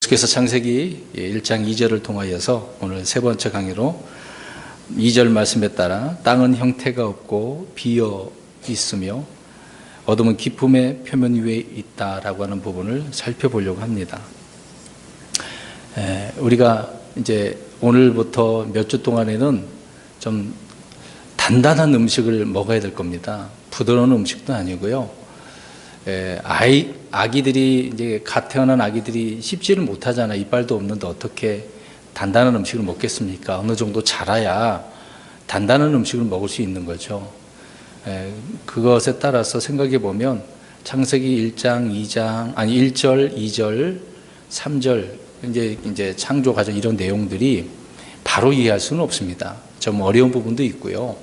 계속해서 창세기 1장 2절을 통하여서 오늘 세 번째 강의로 2절 말씀에 따라 땅은 형태가 없고 비어 있으며 어둠은 깊음의 표면 위에 있다라고 하는 부분을 살펴보려고 합니다. 우리가 이제 오늘부터 몇 주 동안에는 좀 단단한 음식을 먹어야 될 겁니다. 부드러운 음식도 아니고요. 아기들이 이제 갓 태어난 아기들이 씹지를 못하잖아. 이빨도 없는데 어떻게 단단한 음식을 먹겠습니까? 어느 정도 자라야 단단한 음식을 먹을 수 있는 거죠. 그것에 따라서 생각해 보면 창세기 1장, 1절, 2절, 3절 이제 창조 과정 이런 내용들이 바로 이해할 수는 없습니다. 좀 어려운 부분도 있고요.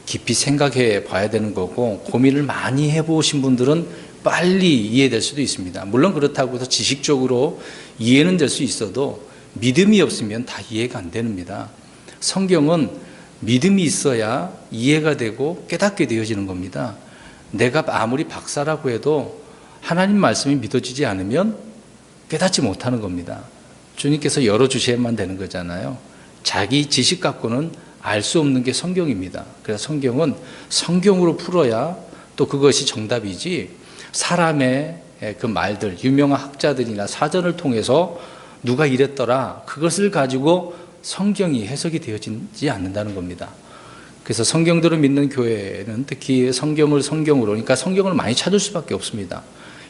깊이 생각해 봐야 되는 거고 고민을 많이 해보신 분들은 빨리 이해될 수도 있습니다. 물론 그렇다고 해서 지식적으로 이해는 될 수 있어도 믿음이 없으면 다 이해가 안 됩니다. 성경은 믿음이 있어야 이해가 되고 깨닫게 되어지는 겁니다. 내가 아무리 박사라고 해도 하나님 말씀이 믿어지지 않으면 깨닫지 못하는 겁니다. 주님께서 열어주셔야만 되는 거잖아요. 자기 지식 갖고는 알 수 없는 게 성경입니다. 그래서 성경은 성경으로 풀어야 또 그것이 정답이지 사람의 그 말들, 유명한 학자들이나 사전을 통해서 누가 이랬더라 그것을 가지고 성경이 해석이 되어지지 않는다는 겁니다. 그래서 성경들을 믿는 교회는 특히 성경을 성경으로, 그러니까 성경을 많이 찾을 수밖에 없습니다.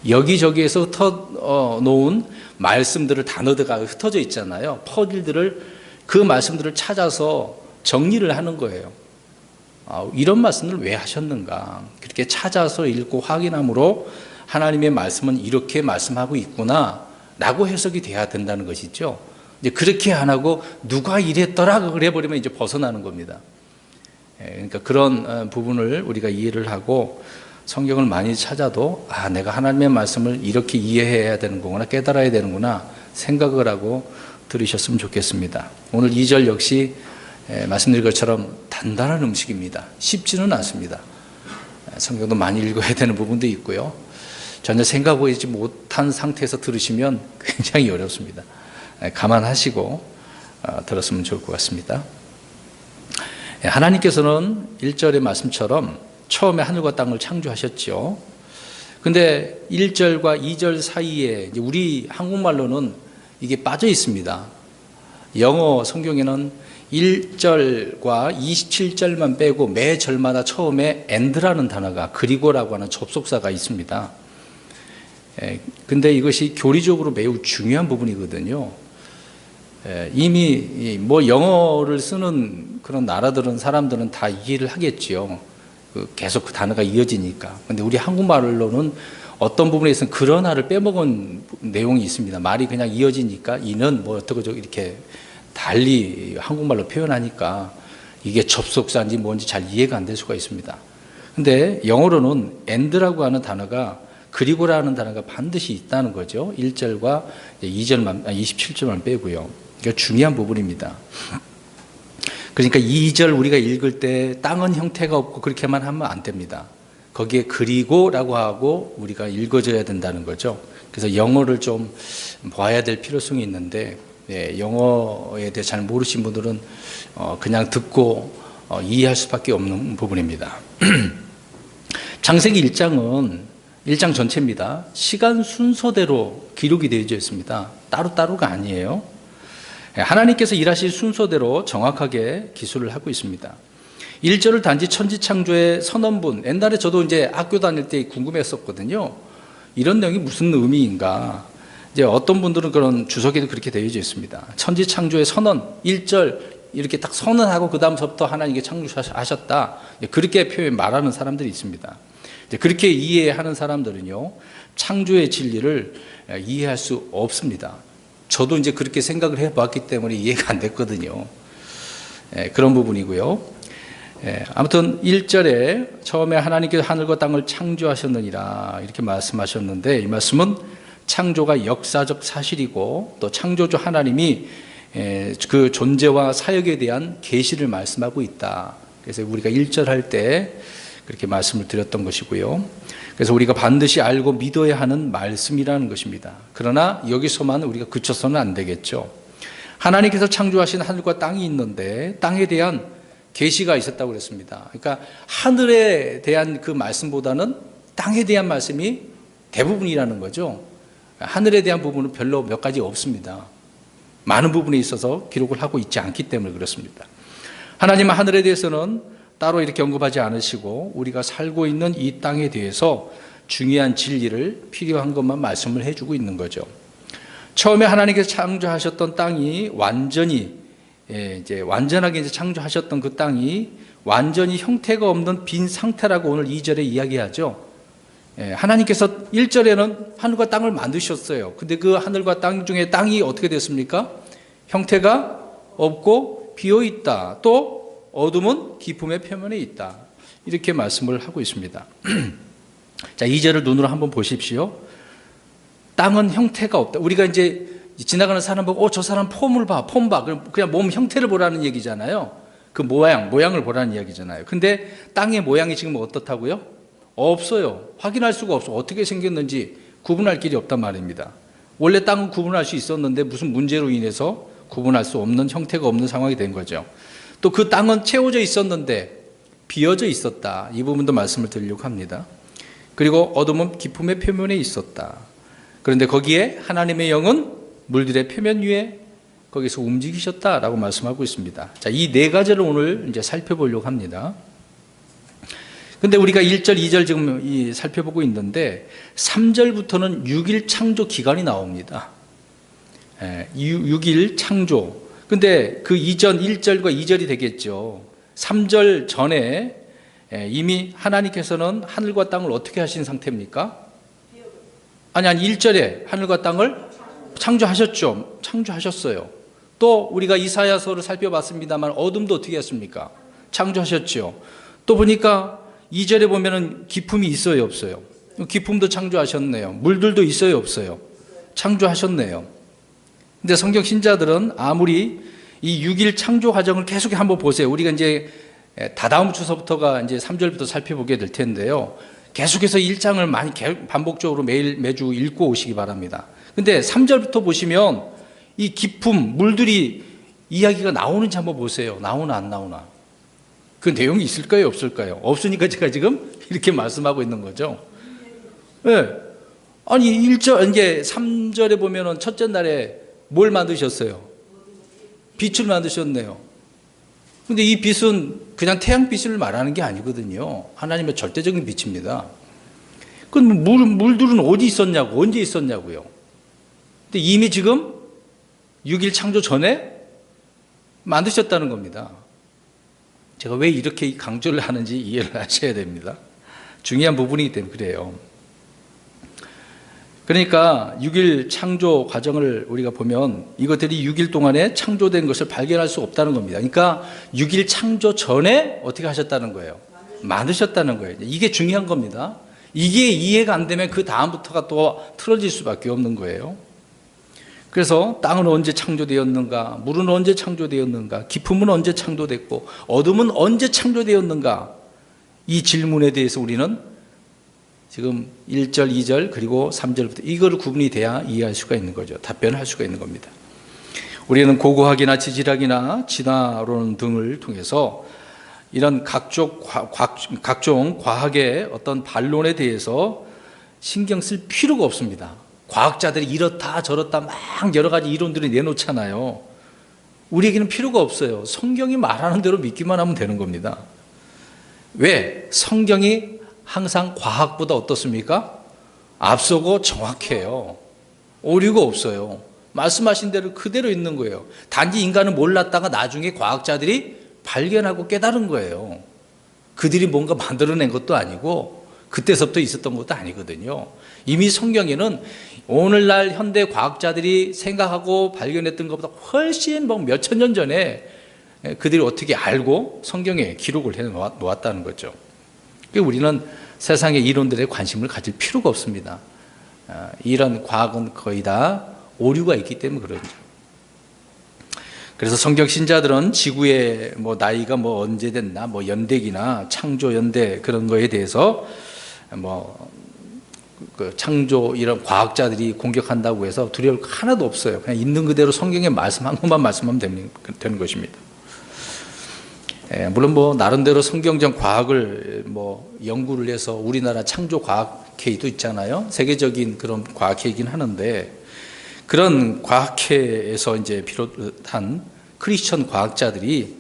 여기저기에서 흩어놓은 말씀들을, 단어들가 흩어져 있잖아요. 퍼즐들을, 그 말씀들을 찾아서 정리를 하는 거예요. 이런 말씀을 왜 하셨는가? 그렇게 찾아서 읽고 확인함으로 하나님의 말씀은 이렇게 말씀하고 있구나 라고 해석이 돼야 된다는 것이죠. 이제 그렇게 안 하고 누가 이랬더라 그래 버리면 이제 벗어나는 겁니다. 그러니까 그런 부분을 우리가 이해를 하고 성경을 많이 찾아도 내가 하나님의 말씀을 이렇게 이해해야 되는 거구나, 깨달아야 되는구나 생각을 하고 들으셨으면 좋겠습니다. 오늘 2절 역시 말씀드린 것처럼 단단한 음식입니다. 쉽지는 않습니다. 성경도 많이 읽어야 되는 부분도 있고요. 전혀 생각하지 못한 상태에서 들으시면 굉장히 어렵습니다. 감안하시고 들었으면 좋을 것 같습니다. 하나님께서는 1절의 말씀처럼 처음에 하늘과 땅을 창조하셨죠. 근데 1절과 2절 사이에 우리 한국말로는 이게 빠져 있습니다. 영어 성경에는 1절과 27절만 빼고 매 절마다 처음에 and라는 단어가, 그리고라고 하는 접속사가 있습니다. 근데 이것이 교리적으로 매우 중요한 부분이거든요. 이미 뭐 영어를 쓰는 그런 나라들은, 사람들은 다 이해를 하겠지요. 계속 그 단어가 이어지니까. 근데 우리 한국말로는 어떤 부분에서는 그러나를 빼먹은 내용이 있습니다. 말이 그냥 이어지니까 이는 뭐 어떻게 이렇게 달리 한국말로 표현하니까 이게 접속사인지 뭔지 잘 이해가 안 될 수가 있습니다. 근데 영어로는 and라고 하는 단어가, 그리고라는 단어가 반드시 있다는 거죠. 1절과 2절만, 27절만 빼고요. 이게 중요한 부분입니다. 그러니까 2절 우리가 읽을 때 땅은 형태가 없고 그렇게만 하면 안 됩니다. 거기에 그리고라고 하고 우리가 읽어줘야 된다는 거죠. 그래서 영어를 좀 봐야 될 필요성이 있는데 영어에 대해 잘 모르신 분들은 그냥 듣고 이해할 수밖에 없는 부분입니다. 창세기 1장은 1장 전체입니다. 시간 순서대로 기록이 되어져 있습니다. 따로따로가 아니에요. 하나님께서 일하실 순서대로 정확하게 기술을 하고 있습니다. 1절을 단지 천지창조의 선언분, 옛날에 저도 이제 학교 다닐 때 궁금했었거든요. 이런 내용이 무슨 의미인가? 이제 어떤 분들은 그런 주석에도 그렇게 되어져 있습니다. 천지창조의 선언, 1절 이렇게 딱 선언하고 그 다음서부터 하나님께 창조하셨다. 그렇게 말하는 사람들이 있습니다. 그렇게 이해하는 사람들은요, 창조의 진리를 이해할 수 없습니다. 저도 이제 그렇게 생각을 해봤기 때문에 이해가 안 됐거든요. 그런 부분이고요. 아무튼 1절에 처음에 하나님께서 하늘과 땅을 창조하셨느니라 이렇게 말씀하셨는데, 이 말씀은 창조가 역사적 사실이고 또 창조주 하나님이 그 존재와 사역에 대한 계시를 말씀하고 있다. 그래서 우리가 1절 할 때 그렇게 말씀을 드렸던 것이고요. 그래서 우리가 반드시 알고 믿어야 하는 말씀이라는 것입니다. 그러나 여기서만 우리가 그쳐서는 안 되겠죠. 하나님께서 창조하신 하늘과 땅이 있는데 땅에 대한 계시가 있었다고 그랬습니다. 그러니까 하늘에 대한 그 말씀보다는 땅에 대한 말씀이 대부분이라는 거죠. 하늘에 대한 부분은 별로 몇 가지 없습니다. 많은 부분에 있어서 기록을 하고 있지 않기 때문에 그렇습니다. 하나님은 하늘에 대해서는 따로 이렇게 언급하지 않으시고 우리가 살고 있는 이 땅에 대해서 중요한 진리를 필요한 것만 말씀을 해주고 있는 거죠. 처음에 하나님께서 창조하셨던 땅이 완전하게 창조하셨던 그 땅이 완전히 형태가 없는 빈 상태라고 오늘 2절에 이야기하죠. 하나님께서 1절에는 하늘과 땅을 만드셨어요. 근데 그 하늘과 땅 중에 땅이 어떻게 됐습니까? 형태가 없고 비어 있다. 또 어둠은 깊음의 표면에 있다. 이렇게 말씀을 하고 있습니다. 자, 2절을 눈으로 한번 보십시오. 땅은 형태가 없다. 우리가 이제 지나가는 사람 보고 저 사람 폼을 봐, 폼 봐. 그냥 몸 형태를 보라는 얘기잖아요. 그 모양을 보라는 이야기잖아요. 근데 땅의 모양이 지금 어떻다고요? 없어요. 확인할 수가 없어. 어떻게 생겼는지 구분할 길이 없단 말입니다. 원래 땅은 구분할 수 있었는데 무슨 문제로 인해서 구분할 수 없는 형태가 없는 상황이 된 거죠. 또 그 땅은 채워져 있었는데 비어져 있었다. 이 부분도 말씀을 드리려고 합니다. 그리고 어둠은 깊음의 표면에 있었다. 그런데 거기에 하나님의 영은 물들의 표면 위에 거기서 움직이셨다라고 말씀하고 있습니다. 자, 이 네 가지를 오늘 이제 살펴보려고 합니다. 근데 우리가 1절, 2절 지금 살펴보고 있는데 3절부터는 6일 창조 기간이 나옵니다. 6일 창조. 근데 그 이전 1절과 2절이 되겠죠. 3절 전에 이미 하나님께서는 하늘과 땅을 어떻게 하신 상태입니까? 아니 1절에 하늘과 땅을 창조하셨죠. 창조하셨어요. 또 우리가 이사야서를 살펴봤습니다만 어둠도 어떻게 했습니까? 창조하셨죠. 또 보니까 2절에 보면은 기품이 있어요, 없어요? 기품도 창조하셨네요. 물들도 있어요, 없어요? 창조하셨네요. 근데 성경 신자들은 아무리 이 6일 창조 과정을 계속 한번 보세요. 우리가 이제 다다음 주서부터가 이제 3절부터 살펴보게 될 텐데요. 계속해서 1장을 많이 반복적으로 매주 읽고 오시기 바랍니다. 근데 3절부터 보시면 이 기품, 물들이 이야기가 나오는지 한번 보세요. 나오나 안 나오나. 그 내용이 있을까요, 없을까요? 없으니까 제가 지금 이렇게 말씀하고 있는 거죠. 네. 아니, 3절에 보면은 첫째 날에 뭘 만드셨어요? 빛을 만드셨네요. 근데 이 빛은 그냥 태양빛을 말하는 게 아니거든요. 하나님의 절대적인 빛입니다. 그럼 물들은 어디 있었냐고, 언제 있었냐고요. 근데 이미 지금 6일 창조 전에 만드셨다는 겁니다. 제가 왜 이렇게 강조를 하는지 이해를 하셔야 됩니다. 중요한 부분이기 때문에 그래요. 그러니까 6일 창조 과정을 우리가 보면 이것들이 6일 동안에 창조된 것을 발견할 수 없다는 겁니다. 그러니까 6일 창조 전에 어떻게 하셨다는 거예요? 만드셨다는 거예요. 이게 중요한 겁니다. 이게 이해가 안 되면 그 다음부터가 또 틀어질 수밖에 없는 거예요. 그래서 땅은 언제 창조되었는가, 물은 언제 창조되었는가, 깊음은 언제 창조됐고 어둠은 언제 창조되었는가, 이 질문에 대해서 우리는 지금 1절, 2절 그리고 3절부터 이거를 구분이 돼야 이해할 수가 있는 거죠. 답변할 수가 있는 겁니다. 우리는 고고학이나 지질학이나 진화론 등을 통해서 이런 각종 과학의 어떤 반론에 대해서 신경 쓸 필요가 없습니다. 과학자들이 이렇다 저렇다 막 여러 가지 이론들을 내놓잖아요. 우리에게는 필요가 없어요. 성경이 말하는 대로 믿기만 하면 되는 겁니다. 왜? 성경이 항상 과학보다 어떻습니까? 앞서고 정확해요. 오류가 없어요. 말씀하신 대로 그대로 있는 거예요. 단지 인간은 몰랐다가 나중에 과학자들이 발견하고 깨달은 거예요. 그들이 뭔가 만들어낸 것도 아니고 그때서부터 있었던 것도 아니거든요. 이미 성경에는 오늘날 현대 과학자들이 생각하고 발견했던 것보다 훨씬 몇천 년 전에 그들이 어떻게 알고 성경에 기록을 해 놓았다는 거죠. 우리는 세상의 이론들에 관심을 가질 필요가 없습니다. 이런 과학은 거의 다 오류가 있기 때문에 그러죠. 그래서 성경 신자들은 지구의 뭐 나이가 뭐 언제 됐나, 뭐 연대기나 창조 연대 그런 거에 대해서 그 창조 이런 과학자들이 공격한다고 해서 두려울 거 하나도 없어요. 그냥 있는 그대로 성경의 말씀 한 것만 말씀하면 되는 것입니다. 물론 뭐 나름대로 성경적 과학을 뭐 연구를 해서 우리나라 창조 과학회의도 있잖아요. 세계적인 그런 과학회이긴 하는데, 그런 과학회에서 이제 비롯한 크리스천 과학자들이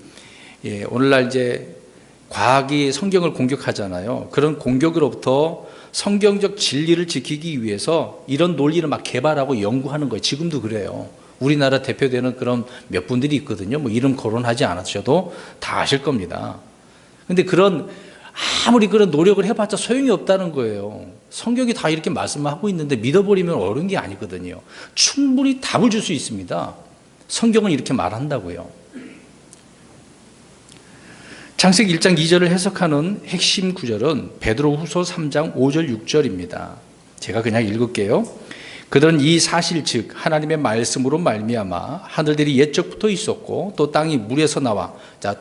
오늘날 이제 과학이 성경을 공격하잖아요. 그런 공격으로부터 성경적 진리를 지키기 위해서 이런 논리를 막 개발하고 연구하는 거예요. 지금도 그래요. 우리나라 대표되는 그런 몇 분들이 있거든요. 뭐 이름 거론하지 않으셔도 다 아실 겁니다. 근데 아무리 그런 노력을 해봤자 소용이 없다는 거예요. 성경이 다 이렇게 말씀하고 있는데 믿어버리면 어려운 게 아니거든요. 충분히 답을 줄 수 있습니다. 성경은 이렇게 말한다고요. 창세기 1장 2절을 해석하는 핵심 구절은 베드로후서 3장 5절 6절입니다. 제가 그냥 읽을게요. 그들은 이 사실 즉 하나님의 말씀으로 말미암아 하늘들이 옛적부터 있었고 또 땅이 물에서 나와,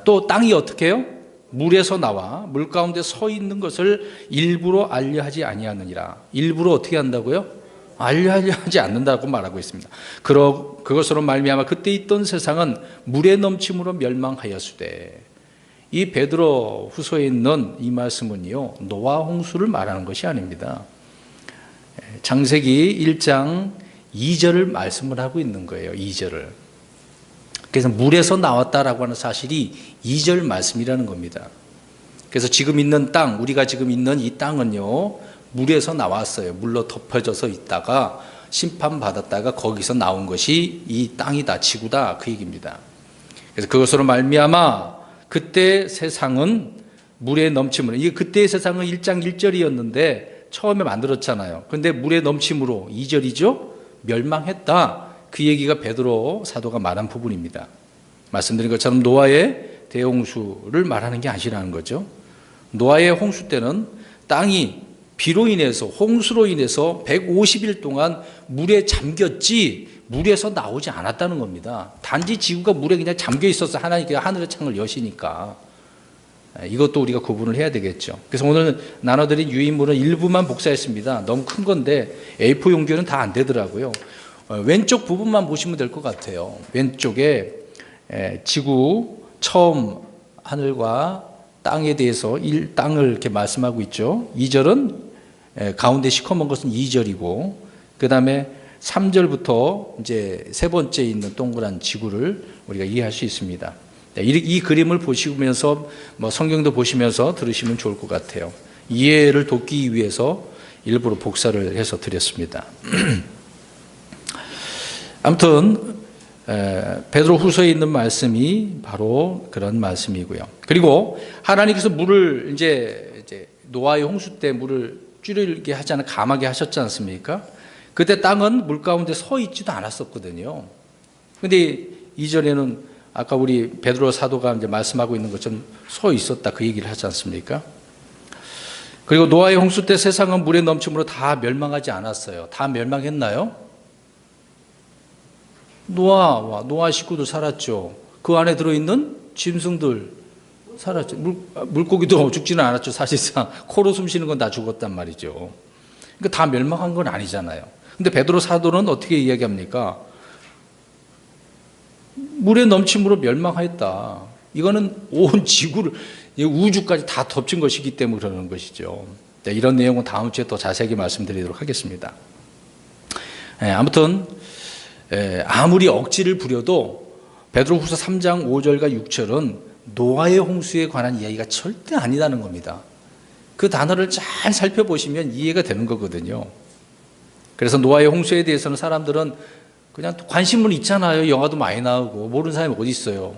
또 땅이 어떻게 해요? 물에서 나와 물 가운데 서 있는 것을 일부러 알려하지 아니하느니라. 일부러 어떻게 한다고요? 알려하지 않는다고 말하고 있습니다. 그것으로 말미암아 그때 있던 세상은 물의 넘침으로 멸망하였으되, 이 베드로 후서에 있는 이 말씀은요, 노아 홍수를 말하는 것이 아닙니다. 창세기 1장 2절을 말씀을 하고 있는 거예요. 2절을. 그래서 물에서 나왔다라고 하는 사실이 2절 말씀이라는 겁니다. 그래서 지금 있는 땅, 우리가 지금 있는 이 땅은요, 물에서 나왔어요. 물로 덮여져서 있다가 심판받았다가 거기서 나온 것이 이 땅이다, 지구다, 그 얘기입니다. 그래서 그것으로 말미암아 그때 세상은 물에 넘침으로, 이게 그때의 세상은 1장 1절이었는데 처음에 만들었잖아요. 그런데 물에 넘침으로 2절이죠. 멸망했다. 그 얘기가 베드로 사도가 말한 부분입니다. 말씀드린 것처럼 노아의 대홍수를 말하는 게 아니라는 거죠. 노아의 홍수 때는 땅이 비로 인해서, 홍수로 인해서 150일 동안 물에 잠겼지 물에서 나오지 않았다는 겁니다. 단지 지구가 물에 그냥 잠겨 있어서 하나님께서 하늘의 창을 여시니까. 이것도 우리가 구분을 해야 되겠죠. 그래서 오늘 나눠드린 유인물은 일부만 복사했습니다. 너무 큰 건데 A4 용기는 다 안 되더라고요. 왼쪽 부분만 보시면 될 것 같아요. 왼쪽에 지구 처음 하늘과 땅에 대해서 땅을 이렇게 말씀하고 있죠. 2절은 가운데 시커먼 것은 2절이고, 그 다음에 3절부터 이제 세 번째 있는 동그란 지구를 우리가 이해할 수 있습니다. 이 그림을 보시면서 성경도 보시면서 들으시면 좋을 것 같아요. 이해를 돕기 위해서 일부러 복사를 해서 드렸습니다. 아무튼 베드로 후서에 있는 말씀이 바로 그런 말씀이고요. 그리고 하나님께서 물을 이제 노아의 홍수 때 물을 줄이게 하지 않아 감하게 하셨지 않습니까? 그때 땅은 물 가운데 서 있지도 않았었거든요. 그런데 이전에는 아까 우리 베드로 사도가 이제 말씀하고 있는 것처럼 서 있었다, 그 얘기를 하지 않습니까? 그리고 노아의 홍수 때 세상은 물의 넘침으로 다 멸망하지 않았어요. 다 멸망했나요? 노아 식구들 살았죠. 그 안에 들어있는 짐승들 살았죠. 물고기도 죽지는 않았죠. 사실상 코로 숨 쉬는 건 다 죽었단 말이죠. 그러니까 다 멸망한 건 아니잖아요. 근데 베드로 사도는 어떻게 이야기합니까? 물의 넘침으로 멸망하였다. 이거는 온 지구를, 우주까지 다 덮친 것이기 때문에 그러는 것이죠. 이런 내용은 다음 주에 또 자세하게 말씀드리도록 하겠습니다. 아무튼 아무리 억지를 부려도 베드로후서 3장 5절과 6절은 노아의 홍수에 관한 이야기가 절대 아니라는 겁니다. 그 단어를 잘 살펴보시면 이해가 되는 거거든요. 그래서 노아의 홍수에 대해서는 사람들은 그냥 관심은 있잖아요. 영화도 많이 나오고 모르는 사람이 어디 있어요.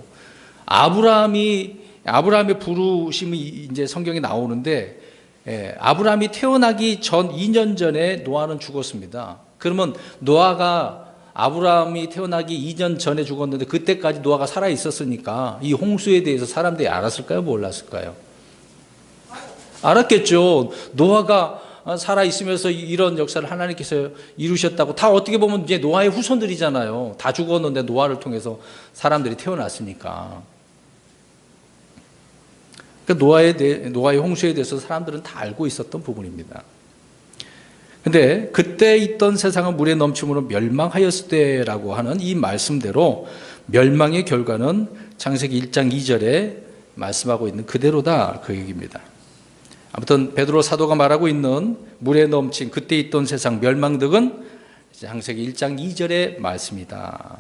아브라함의 부르심이 이제 성경에 나오는데, 아브라함이 태어나기 전 2년 전에 노아는 죽었습니다. 그러면 아브라함이 태어나기 2년 전에 죽었는데 그때까지 노아가 살아 있었으니까 이 홍수에 대해서 사람들이 알았을까요? 몰랐을까요? 알았겠죠. 노아가 살아 있으면서 이런 역사를 하나님께서 이루셨다고. 다 어떻게 보면 이제 노아의 후손들이잖아요. 다 죽었는데 노아를 통해서 사람들이 태어났으니까. 그러니까 노아의 홍수에 대해서 사람들은 다 알고 있었던 부분입니다. 근데 그때 있던 세상은 물의 넘침으로 멸망하였을 때라고 하는 이 말씀대로 멸망의 결과는 창세기 1장 2절에 말씀하고 있는 그대로다, 그 얘기입니다. 아무튼 베드로 사도가 말하고 있는 물에 넘친 그때 있던 세상 멸망득은 창세기 1장 2절의 말씀이다.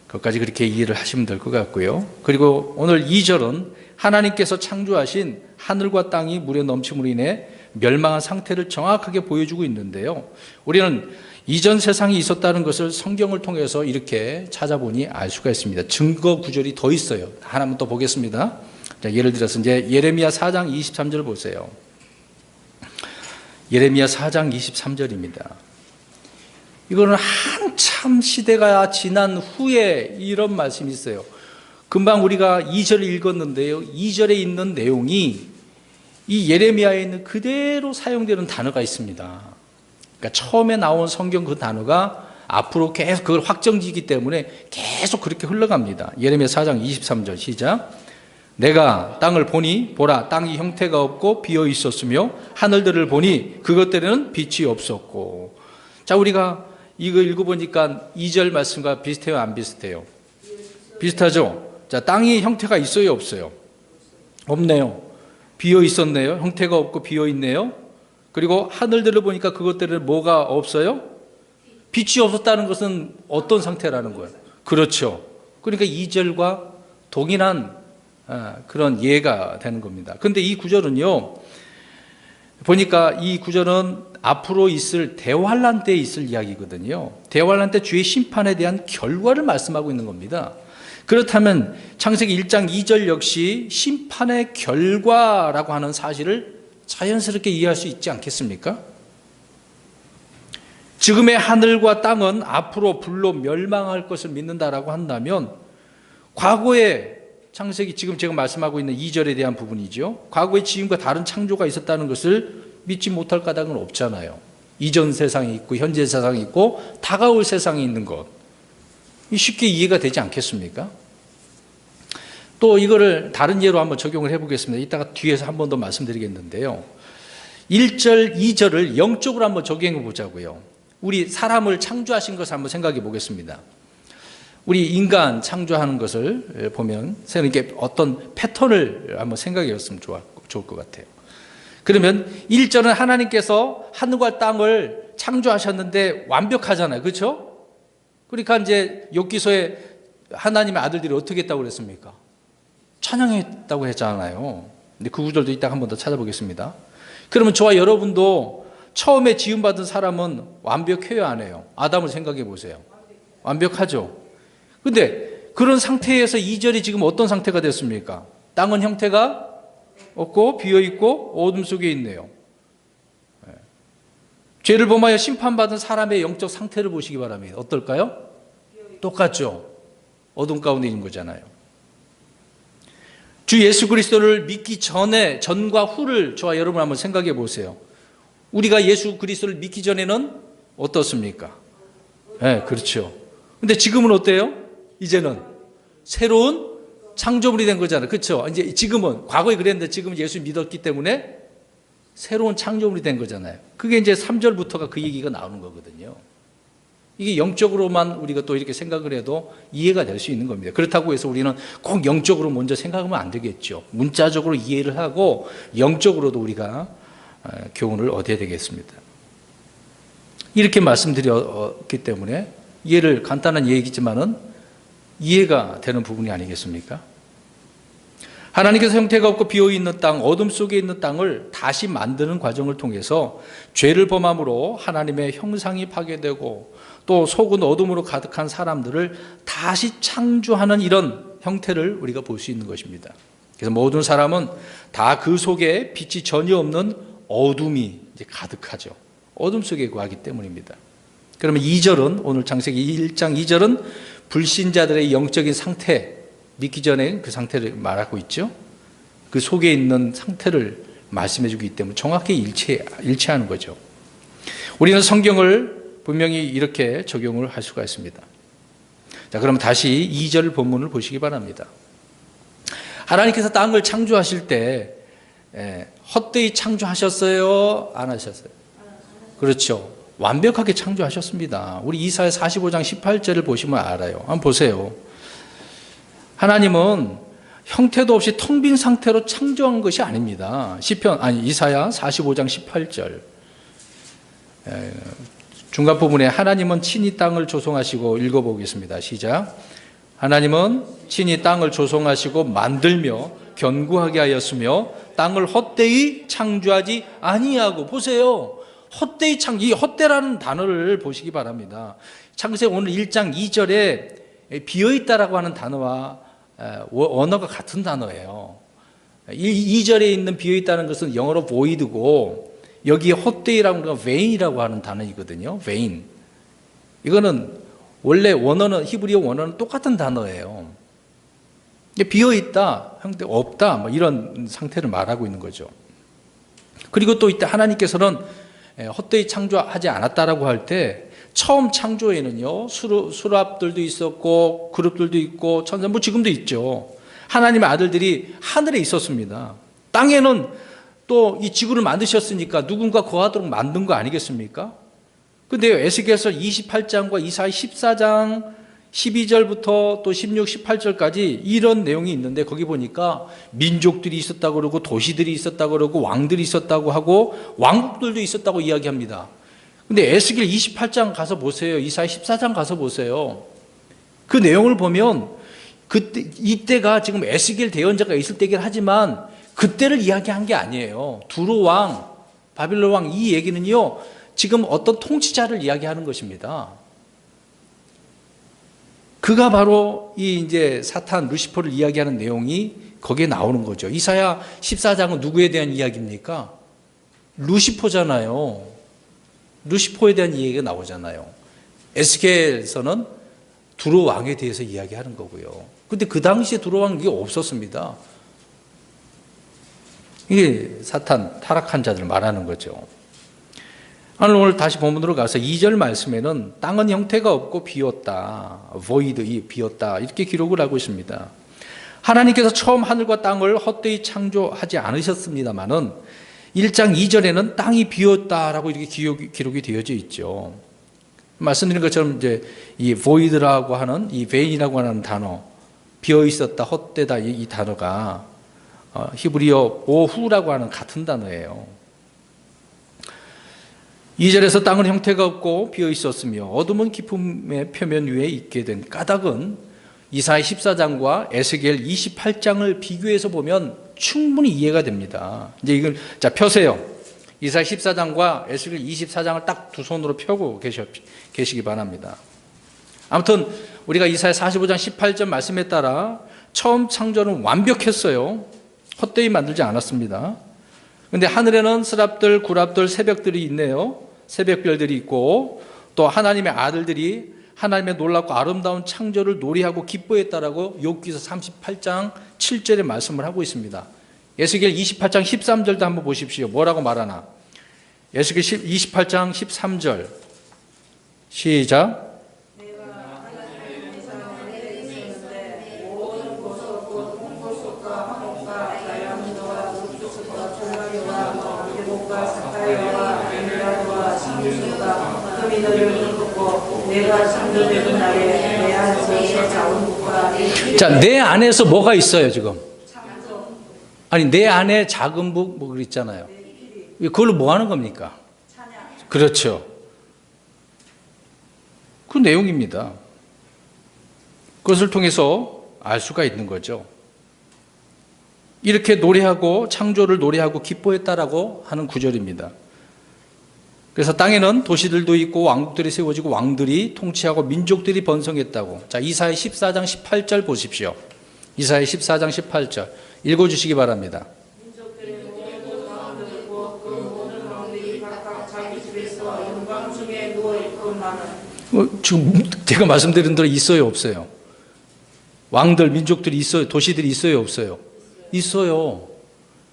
그것까지 그렇게 이해를 하시면 될 것 같고요. 그리고 오늘 2절은 하나님께서 창조하신 하늘과 땅이 물에 넘침으로 인해 멸망한 상태를 정확하게 보여주고 있는데요. 우리는 이전 세상이 있었다는 것을 성경을 통해서 이렇게 찾아보니 알 수가 있습니다. 증거 구절이 더 있어요. 하나만 또 보겠습니다. 자, 예를 들어서 이제 예레미야 4장 23절 보세요. 예레미야 4장 23절입니다. 이거는 한참 시대가 지난 후에 이런 말씀이 있어요. 금방 우리가 2절을 읽었는데요. 2절에 있는 내용이 이 예레미야에 있는 그대로 사용되는 단어가 있습니다. 그러니까 처음에 나온 성경 그 단어가 앞으로 계속 그걸 확정지기 때문에 계속 그렇게 흘러갑니다. 예레미야 4장 23절 시작. 내가 땅을 보니 보라 땅이 형태가 없고 비어 있었으며 하늘들을 보니 그것들에는 빛이 없었고. 자, 우리가 이거 읽어보니까 2절 말씀과 비슷해요, 안 비슷해요? 비슷하죠? 자, 땅이 형태가 있어요, 없어요? 없네요. 비어 있었네요. 형태가 없고 비어 있네요. 그리고 하늘들을 보니까 그것들은 뭐가 없어요? 빛이 없었다는 것은 어떤 상태라는 거예요? 그렇죠. 그러니까 2절과 동일한 그런 이해가 되는 겁니다. 그런데 이 구절은요, 보니까 이 구절은 앞으로 있을 대환란 때에 있을 이야기거든요. 대환란 때 주의 심판에 대한 결과를 말씀하고 있는 겁니다. 그렇다면 창세기 1장 2절 역시 심판의 결과라고 하는 사실을 자연스럽게 이해할 수 있지 않겠습니까? 지금의 하늘과 땅은 앞으로 불로 멸망할 것을 믿는다라고 한다면 과거에 창세기 지금 제가 말씀하고 있는 2절에 대한 부분이죠. 과거에 지금과 다른 창조가 있었다는 것을 믿지 못할 까닭은 없잖아요. 이전 세상이 있고 현재 세상이 있고 다가올 세상이 있는 것. 쉽게 이해가 되지 않겠습니까? 또 이거를 다른 예로 한번 적용을 해보겠습니다. 이따가 뒤에서 한 번 더 말씀드리겠는데요. 1절, 2절을 영적으로 한번 적용해 보자고요. 우리 사람을 창조하신 것을 한번 생각해 보겠습니다. 우리 인간 창조하는 것을 보면 이렇게 어떤 패턴을 한번 생각해 봤으면 좋을 것 같아요. 그러면 1절은 하나님께서 하늘과 땅을 창조하셨는데 완벽하잖아요. 그렇죠? 그러니까 이제 욥기서에 하나님의 아들들이 어떻게 했다고 그랬습니까? 찬양했다고 했잖아요. 근데 그 구절도 이따가 한 번 더 찾아보겠습니다. 그러면 저와 여러분도 처음에 지음받은 사람은 완벽해요, 안 해요? 아담을 생각해 보세요. 완벽하죠? 근데 그런 상태에서 2절이 지금 어떤 상태가 됐습니까? 땅은 형태가 없고 비어있고 어둠 속에 있네요. 죄를 범하여 심판받은 사람의 영적 상태를 보시기 바랍니다. 어떨까요? 똑같죠? 어둠 가운데 있는 거잖아요. 주 예수 그리스도를 믿기 전과 후를 저와 여러분 한번 생각해 보세요. 우리가 예수 그리스도를 믿기 전에는 어떻습니까? 네, 그렇죠. 근데 지금은 어때요? 이제는 새로운 창조물이 된 거잖아요. 그렇죠? 이제 지금은, 과거에 그랬는데 지금은 예수 믿었기 때문에 새로운 창조물이 된 거잖아요. 그게 이제 3절부터가 그 얘기가 나오는 거거든요. 이게 영적으로만 우리가 또 이렇게 생각을 해도 이해가 될 수 있는 겁니다. 그렇다고 해서 우리는 꼭 영적으로 먼저 생각하면 안 되겠죠. 문자적으로 이해를 하고 영적으로도 우리가 교훈을 얻어야 되겠습니다. 이렇게 말씀드렸기 때문에 이해를, 간단한 얘기지만은 이해가 되는 부분이 아니겠습니까? 하나님께서 형태가 없고 비어있는 땅, 어둠 속에 있는 땅을 다시 만드는 과정을 통해서 죄를 범함으로 하나님의 형상이 파괴되고 또 속은 어둠으로 가득한 사람들을 다시 창조하는 이런 형태를 우리가 볼 수 있는 것입니다. 그래서 모든 사람은 다 그 속에 빛이 전혀 없는 어둠이 이제 가득하죠. 어둠 속에 거하기 때문입니다. 그러면 2절은, 오늘 창세기 1장 2절은 불신자들의 영적인 상태, 믿기 전에 그 상태를 말하고 있죠. 그 속에 있는 상태를 말씀해 주기 때문에 정확히 일치하는 거죠. 우리는 성경을 분명히 이렇게 적용을 할 수가 있습니다. 자, 그럼 다시 2절 본문을 보시기 바랍니다. 하나님께서 땅을 창조하실 때 헛되이 창조하셨어요? 안 하셨어요? 그렇죠. 완벽하게 창조하셨습니다. 우리 이사야 45장 18절을 보시면 알아요. 한번 보세요. 하나님은 형태도 없이 텅 빈 상태로 창조한 것이 아닙니다. 이사야 45장 18절. 중간 부분에 하나님은 친히 땅을 조성하시고, 읽어보겠습니다. 시작. 하나님은 친히 땅을 조성하시고 만들며 견고하게 하였으며 땅을 헛되이 창조하지 아니하고. 보세요. 헛되이 이 헛되라는 단어를 보시기 바랍니다. 창세기 오늘 1장 2절에 비어있다라고 하는 단어와 원어가 같은 단어예요. 2절에 있는 비어있다는 것은 영어로 void고, 여기에 헛되이라는 건 vain이라고 하는 단어이거든요. vain. 이거는 원래 원어는, 히브리어 원어는 똑같은 단어예요. 비어있다, 형태 없다, 뭐 이런 상태를 말하고 있는 거죠. 그리고 또 이때 하나님께서는 헛되이 창조하지 않았다라고 할 때, 처음 창조에는요, 수랍들도 있었고, 그룹들도 있고, 천사, 뭐 지금도 있죠. 하나님의 아들들이 하늘에 있었습니다. 땅에는 또 이 지구를 만드셨으니까 누군가 거하도록 만든 거 아니겠습니까? 근데 에스겔서 28장과 이사야 14장 12절부터 또 16, 18절까지 이런 내용이 있는데, 거기 보니까 민족들이 있었다고 그러고 도시들이 있었다고 그러고 왕들이 있었다고 하고 왕국들도 있었다고 이야기합니다. 근데 에스겔 28장 가서 보세요. 이사야 14장 가서 보세요. 그 내용을 보면 이때가 지금 에스겔 대언자가 있을 때긴 하지만 그때를 이야기한 게 아니에요. 두로 왕, 바빌론 왕, 이 얘기는요, 지금 어떤 통치자를 이야기하는 것입니다. 그가 바로 이 이제 사탄 루시퍼를 이야기하는 내용이 거기에 나오는 거죠. 이사야 14장은 누구에 대한 이야기입니까? 루시퍼잖아요. 루시퍼에 대한 이야기가 나오잖아요. 에스겔에서는 두로 왕에 대해서 이야기하는 거고요. 근데 그 당시에 두로 왕이 없었습니다. 이게 사탄 타락한 자들을 말하는 거죠. 오늘 다시 본문으로 가서 2절 말씀에는 땅은 형태가 없고 비었다, void, 비었다, 이렇게 기록을 하고 있습니다. 하나님께서 처음 하늘과 땅을 헛되이 창조하지 않으셨습니다만은 1장 2절에는 땅이 비었다라고 이렇게 기록이 되어져 있죠. 말씀드린 것처럼 이제 이 void라고 하는, 이 vain이라고 하는 단어, 비어 있었다, 헛되다, 이 단어가 히브리어 오후라고 하는 같은 단어예요. 2절에서 땅은 형태가 없고 비어 있었으며 어둠은 깊음의 표면 위에 있게 된 까닭은 이사야 14장과 에스겔 28장을 비교해서 보면 충분히 이해가 됩니다. 이제 이걸 자 펴세요. 이사야 14장과 에스겔 24장을 딱 두 손으로 펴고 계시기 바랍니다. 아무튼 우리가 이사야 45장 18절 말씀에 따라 처음 창조는 완벽했어요. 헛되이 만들지 않았습니다. 그런데 하늘에는 스랍들, 구랍들, 새벽들이 있네요. 새벽별들이 있고, 또 하나님의 아들들이 하나님의 놀랍고 아름다운 창조를 노래하고 기뻐했다라고 욥기서 38장 7절에 말씀을 하고 있습니다. 에스겔 28장 13절도 한번 보십시오. 뭐라고 말하나? 에스겔 28장 13절 시작. 자, 내 안에서 뭐가 있어요 지금? 아니, 내 안에 작은 북 뭐 그랬잖아요. 그걸로 뭐 하는 겁니까? 그렇죠. 그 내용입니다. 그것을 통해서 알 수가 있는 거죠. 이렇게 노래하고 창조를 노래하고 기뻐했다라고 하는 구절입니다. 그래서 땅에는 도시들도 있고 왕국들이 세워지고 왕들이 통치하고 민족들이 번성했다고. 자, 이사야 14장 18절 보십시오. 이사야 14장 18절 읽어주시기 바랍니다. 지금 제가 말씀드린 대로 있어요, 없어요? 왕들, 민족들이 있어요, 도시들이 있어요, 없어요? 있어요.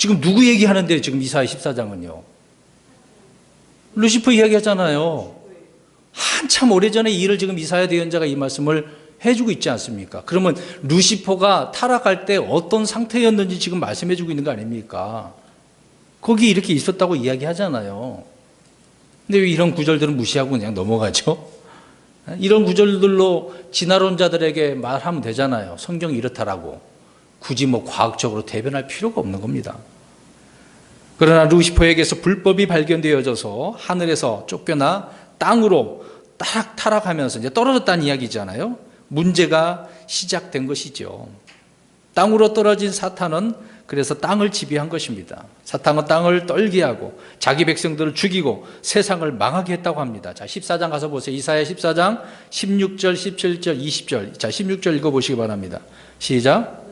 지금 누구 얘기하는데요? 지금 이사야 14장은요. 루시퍼 이야기하잖아요. 한참 오래전에 이 일을 지금 이사야 예언자가 이 말씀을 해주고 있지 않습니까? 그러면 루시퍼가 타락할 때 어떤 상태였는지 지금 말씀해주고 있는 거 아닙니까? 거기 이렇게 있었다고 이야기하잖아요. 근데 왜 이런 구절들은 무시하고 그냥 넘어가죠? 이런 구절들로 진화론자들에게 말하면 되잖아요. 성경이 이렇다라고. 굳이 뭐 과학적으로 대변할 필요가 없는 겁니다. 그러나 루시퍼에게서 불법이 발견되어져서 하늘에서 쫓겨나 땅으로 타락하면서 이제 떨어졌다는 이야기잖아요. 문제가 시작된 것이죠. 땅으로 떨어진 사탄은 그래서 땅을 지배한 것입니다. 사탄은 땅을 떨게 하고 자기 백성들을 죽이고 세상을 망하게 했다고 합니다. 자, 14장 가서 보세요. 이사야 14장 16절, 17절, 20절. 자, 16절 읽어보시기 바랍니다. 시작.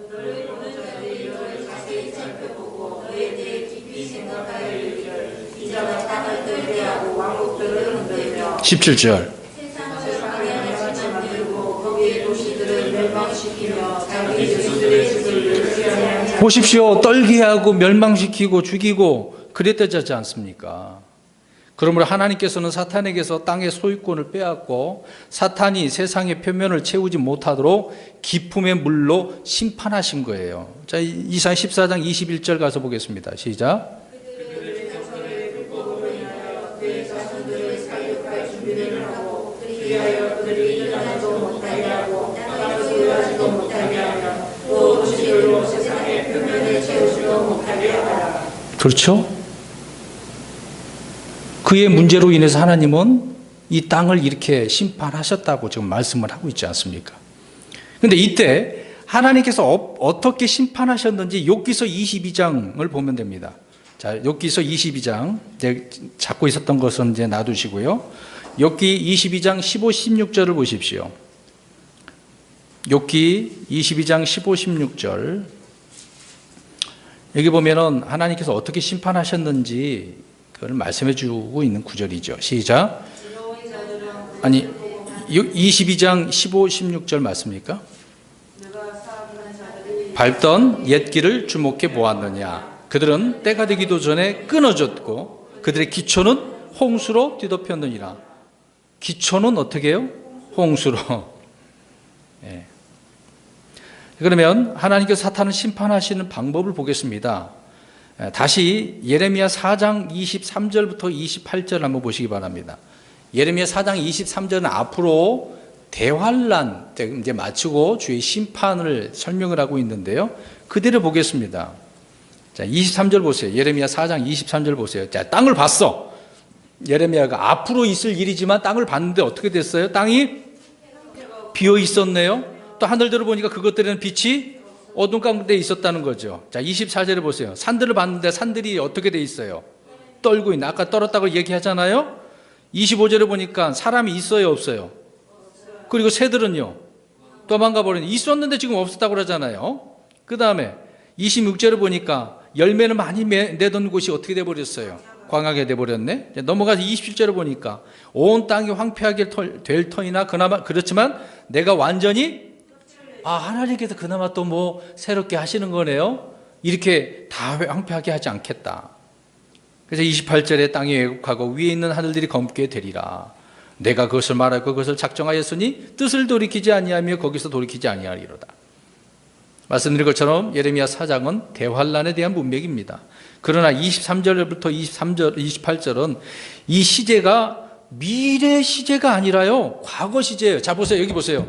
17절. 보십시오. 떨게 하고 멸망시키고 죽이고 그랬다지 않습니까? 그러므로 하나님께서는 사탄에게서 땅의 소유권을 빼앗고 사탄이 세상의 표면을 채우지 못하도록 기품의 물로 심판하신 거예요. 자, 이사야 14장 21절 가서 보겠습니다. 시작. 그렇죠? 그의 문제로 인해서 하나님은 이 땅을 이렇게 심판하셨다고 지금 말씀을 하고 있지 않습니까? 그런데 이때 하나님께서 어떻게 심판하셨는지 욥기서 22장을 보면 됩니다. 자, 욥기서 22장 잡고 있었던 것은 이제 놔두시고요. 욥기 22장 15, 16절을 보십시오. 욥기 22장 15, 16절. 여기 보면은 하나님께서 어떻게 심판하셨는지 그걸 말씀해 주고 있는 구절이죠. 시작. 아니, 22장 15, 16절 맞습니까? 밟던 옛길을 주목해 보았느냐. 그들은 때가 되기도 전에 끊어졌고 그들의 기초는 홍수로 뒤덮였느니라. 기초는 어떻게 해요? 홍수로. 예. 그러면 하나님께서 사탄을 심판하시는 방법을 보겠습니다. 다시 예레미야 4장 23절부터 28절 한번 보시기 바랍니다. 예레미야 4장 23절은 앞으로 대환란 때 이제 마치고 주의 심판을 설명을 하고 있는데요. 그대로 보겠습니다. 자, 23절 보세요. 예레미야 4장 23절 보세요. 자, 땅을 봤어. 예레미야가 앞으로 있을 일이지만 땅을 봤는데 어떻게 됐어요? 땅이 비어 있었네요. 또 하늘들을 보니까 그것들에는 빛이 어둠 가운데 있었다는 거죠. 자, 24절에 보세요. 산들을 봤는데 산들이 어떻게 돼 있어요? 떨고 있네. 아까 떨었다고 얘기하잖아요. 25절에 보니까 사람이 있어요, 없어요? 그리고 새들은요? 도망가 버리네. 있었는데 지금 없었다고 그러잖아요. 그 다음에 26절에 보니까 열매는 많이 내던 곳이 어떻게 돼버렸어요? 광하게 돼버렸네. 넘어가서 27절에 보니까 온 땅이 황폐하게 될 터이나 그나마 그렇지만 내가 완전히 하나님께서 그나마 또 뭐 새롭게 하시는 거네요. 이렇게 다 황폐하게 하지 않겠다. 그래서 28절에 땅이 왜곡하고 위에 있는 하늘들이 검게 되리라. 내가 그것을 말하고 그것을 작정하였으니 뜻을 돌이키지 아니하며 거기서 돌이키지 아니하리로다. 말씀드린 것처럼 예레미야 4장은 대환란에 대한 문맥입니다. 그러나 23절부터 28절은 이 시제가 미래 시제가 아니라요, 과거 시제예요. 자, 보세요. 여기 보세요.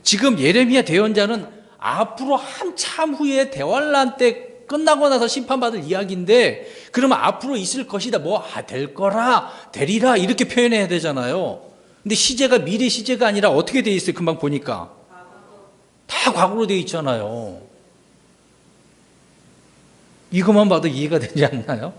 지금 예레미야 대언자는 앞으로 한참 후에 대환란 때 끝나고 나서 심판받을 이야기인데, 그러면 앞으로 있을 것이다, 될 거라, 되리라, 이렇게 표현해야 되잖아요. 근데 시제가 미래 시제가 아니라 어떻게 돼 있어요? 금방 보니까 다 과거로 돼 있잖아요. 이것만 봐도 이해가 되지 않나요?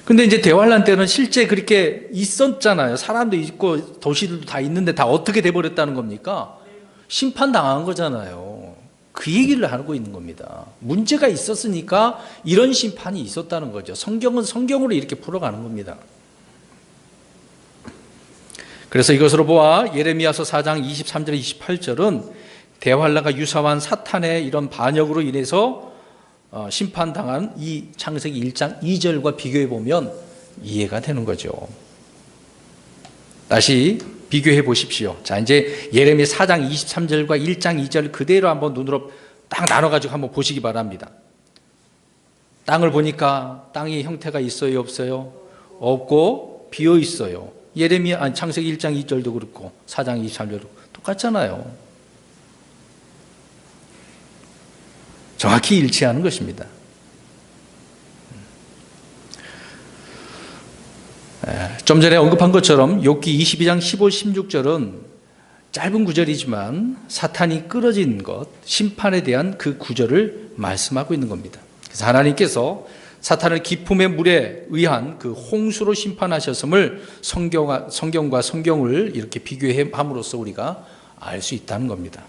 근데 이제 대환란 때는 실제 그렇게 있었잖아요. 사람도 있고 도시들도 다 있는데 다 어떻게 돼버렸다는 겁니까? 심판당한 거잖아요. 그 얘기를 하고 있는 겁니다. 문제가 있었으니까 이런 심판이 있었다는 거죠. 성경은 성경으로 이렇게 풀어가는 겁니다. 그래서 이것으로 보아 예레미야서 4장 23절 28절은 대환란과 유사한 사탄의 이런 반역으로 인해서 심판당한 이 창세기 1장 2절과 비교해 보면 이해가 되는 거죠. 다시 비교해 보십시오. 자, 이제 예레미야 4장 23절과 1장 2절 그대로 한번 눈으로 딱 나눠가지고 한번 보시기 바랍니다. 땅을 보니까 땅이 형태가 있어요, 없어요? 없고 비어 있어요. 창세기 1장 2절도 그렇고 4장 23절도 똑같잖아요. 정확히 일치하는 것입니다. 좀 전에 언급한 것처럼 욥기 22장 15, 16절은 짧은 구절이지만 사탄이 끌어진 것, 심판에 대한 그 구절을 말씀하고 있는 겁니다. 그래서 하나님께서 사탄을 기품의 물에 의한 그 홍수로 심판하셨음을 성경과 성경을 이렇게 비교함으로써 우리가 알 수 있다는 겁니다.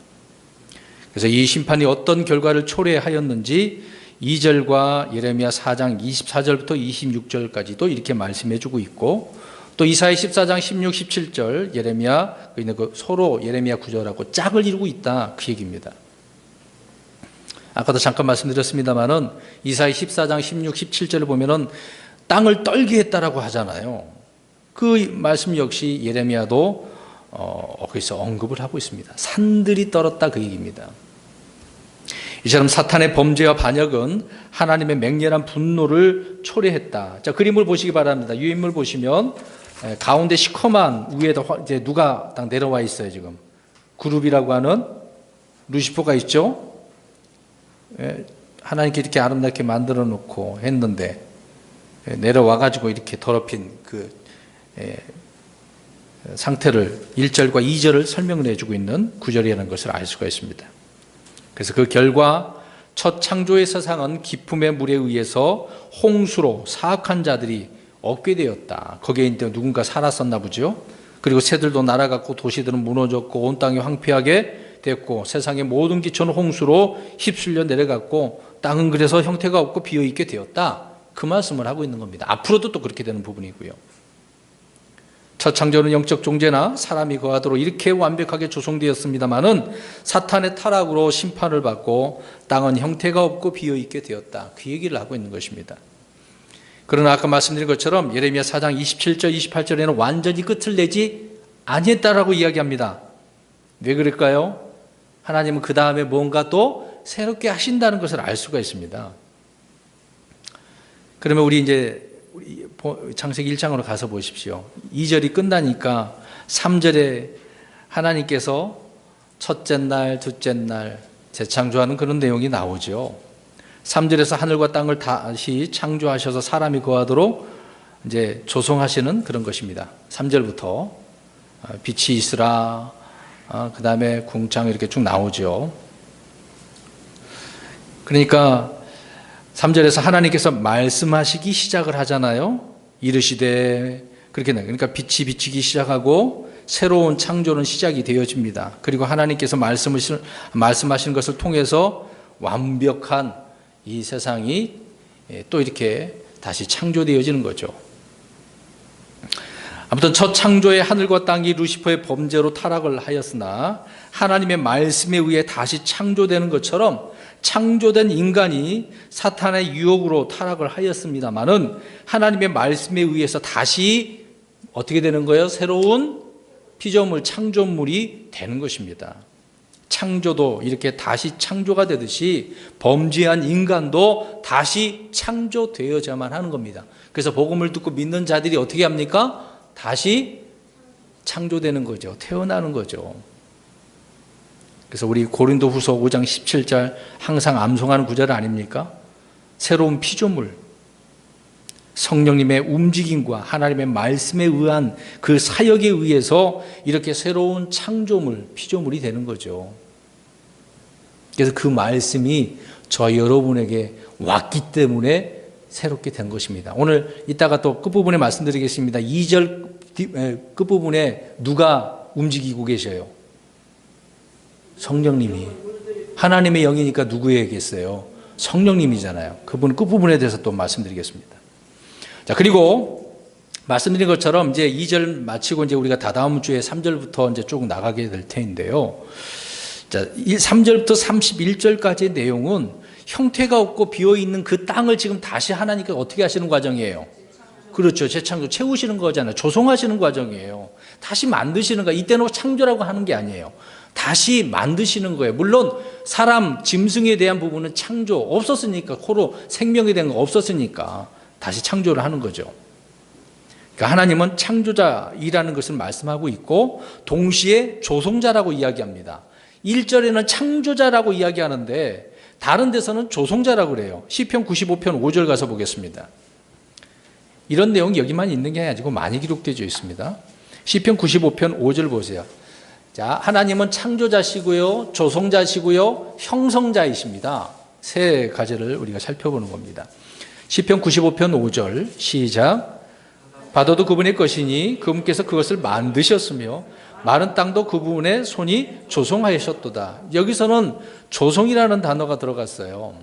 그래서 이 심판이 어떤 결과를 초래하였는지 2절과 예레미야 4장 24절부터 26절까지도 이렇게 말씀해 주고 있고, 또 이사야 14장 16, 17절 예레미야 서로 예레미야 구절하고 짝을 이루고 있다, 그 얘기입니다. 아까도 잠깐 말씀드렸습니다마는 이사야 14장 16, 17절을 보면은 땅을 떨게 했다라고 하잖아요. 그 말씀 역시 예레미야도 거기서 언급을 하고 있습니다. 산들이 떨었다, 그 얘기입니다. 이처럼 사탄의 범죄와 반역은 하나님의 맹렬한 분노를 초래했다. 자, 그림을 보시기 바랍니다. 유인물 보시면 가운데 시커먼 위에다 이제 누가 딱 내려와 있어요. 지금 그룹이라고 하는 루시퍼가 있죠. 하나님께 이렇게 아름답게 만들어 놓고 했는데 내려와 가지고 이렇게 더럽힌 그 상태를 1절과 2절을 설명을 해주고 있는 구절이라는 것을 알 수가 있습니다. 그래서 그 결과 첫 창조의 세상은 기품의 물에 의해서 홍수로 사악한 자들이 얻게 되었다. 거기에 이제 누군가 살았었나 보죠. 그리고 새들도 날아갔고 도시들은 무너졌고 온 땅이 황폐하게 됐고 세상의 모든 기초는 홍수로 휩쓸려 내려갔고 땅은 그래서 형태가 없고 비어있게 되었다. 그 말씀을 하고 있는 겁니다. 앞으로도 또 그렇게 되는 부분이고요. 첫 창조는 영적 존재나 사람이 거하도록 이렇게 완벽하게 조성되었습니다마는 사탄의 타락으로 심판을 받고 땅은 형태가 없고 비어있게 되었다. 그 얘기를 하고 있는 것입니다. 그러나 아까 말씀드린 것처럼 예레미야 4장 27절 28절에는 완전히 끝을 내지 아니했다라고 이야기합니다. 왜 그럴까요? 하나님은 그 다음에 뭔가 또 새롭게 하신다는 것을 알 수가 있습니다. 그러면 우리 이제 창세기 1장으로 가서 보십시오. 2절이 끝나니까 3절에 하나님께서 첫째 날, 둘째 날 재창조하는 그런 내용이 나오죠. 3절에서 하늘과 땅을 다시 창조하셔서 사람이 거하도록 이제 조성하시는 그런 것입니다. 3절부터 빛이 있으라, 그 다음에 궁창 이렇게 쭉 나오죠. 그러니까 3절에서 하나님께서 말씀하시기 시작을 하잖아요. 이르시되 그렇게 그러니까 빛이 비치기 시작하고 새로운 창조는 시작이 되어집니다. 그리고 하나님께서 말씀하시는 것을 통해서 완벽한 이 세상이 또 이렇게 다시 창조되어지는 거죠. 아무튼 첫 창조의 하늘과 땅이 루시퍼의 범죄로 타락을 하였으나 하나님의 말씀에 의해 다시 창조되는 것처럼 창조된 인간이 사탄의 유혹으로 타락을 하였습니다마는 하나님의 말씀에 의해서 다시 어떻게 되는 거예요? 새로운 피조물, 창조물이 되는 것입니다. 창조도 이렇게 다시 창조가 되듯이 범죄한 인간도 다시 창조되어야만 하는 겁니다. 그래서 복음을 듣고 믿는 자들이 어떻게 합니까? 다시 창조되는 거죠. 태어나는 거죠. 그래서 우리 고린도후서 5장 17절 항상 암송하는 구절 아닙니까? 새로운 피조물, 성령님의 움직임과 하나님의 말씀에 의한 그 사역에 의해서 이렇게 새로운 창조물, 피조물이 되는 거죠. 그래서 그 말씀이 저 여러분에게 왔기 때문에 새롭게 된 것입니다. 오늘 이따가 또 끝부분에 말씀드리겠습니다. 2절 끝부분에 누가 움직이고 계셔요? 성령님이. 하나님의 영이니까 누구에게겠어요? 성령님이잖아요. 그분 끝부분에 대해서 또 말씀드리겠습니다. 자, 그리고 말씀드린 것처럼 이제 2절 마치고 이제 우리가 다다음 주에 3절부터 이제 쭉 나가게 될 텐데요. 자, 3절부터 31절까지의 내용은 형태가 없고 비어있는 그 땅을 지금 다시 하나님께서 어떻게 하시는 과정이에요? 그렇죠. 재창조, 채우시는 거잖아요. 조성하시는 과정이에요. 다시 만드시는 거. 이때는 창조라고 하는 게 아니에요. 다시 만드시는 거예요. 물론 사람, 짐승에 대한 부분은 창조 없었으니까, 코로 생명에 대한 거 없었으니까 다시 창조를 하는 거죠. 그러니까 하나님은 창조자이라는 것을 말씀하고 있고 동시에 조성자라고 이야기합니다. 1절에는 창조자라고 이야기하는데 다른 데서는 조성자라고 그래요. 시편 95편 5절 가서 보겠습니다. 이런 내용이 여기만 있는 게 아니고 많이 기록되어 있습니다. 시편 95편 5절 보세요. 자, 하나님은 창조자시고요, 조성자시고요, 형성자이십니다. 세 가지를 우리가 살펴보는 겁니다. 시편 95편 5절 시작. 바다도 그분의 것이니 그분께서 그것을 만드셨으며 마른 땅도 그분의 손이 조성하셨도다. 여기서는 조성이라는 단어가 들어갔어요.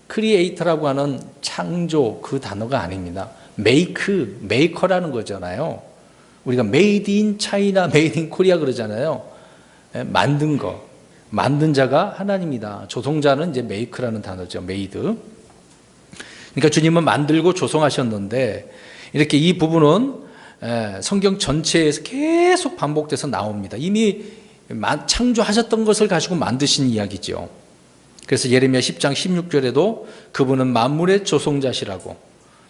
크리에이터라고 하는 창조 그 단어가 아닙니다. 메이커라는 거잖아요. 우리가 메이드 인 차이나 메이드 인 코리아 그러잖아요. 만든 거, 만든 자가 하나님이다. 조성자는 이제 메이크라는 단어죠. 메이드. 그러니까 주님은 만들고 조성하셨는데 이렇게 이 부분은 성경 전체에서 계속 반복돼서 나옵니다. 이미 창조하셨던 것을 가지고 만드신 이야기죠. 그래서 예레미야 10장 16절에도 그분은 만물의 조성자시라고,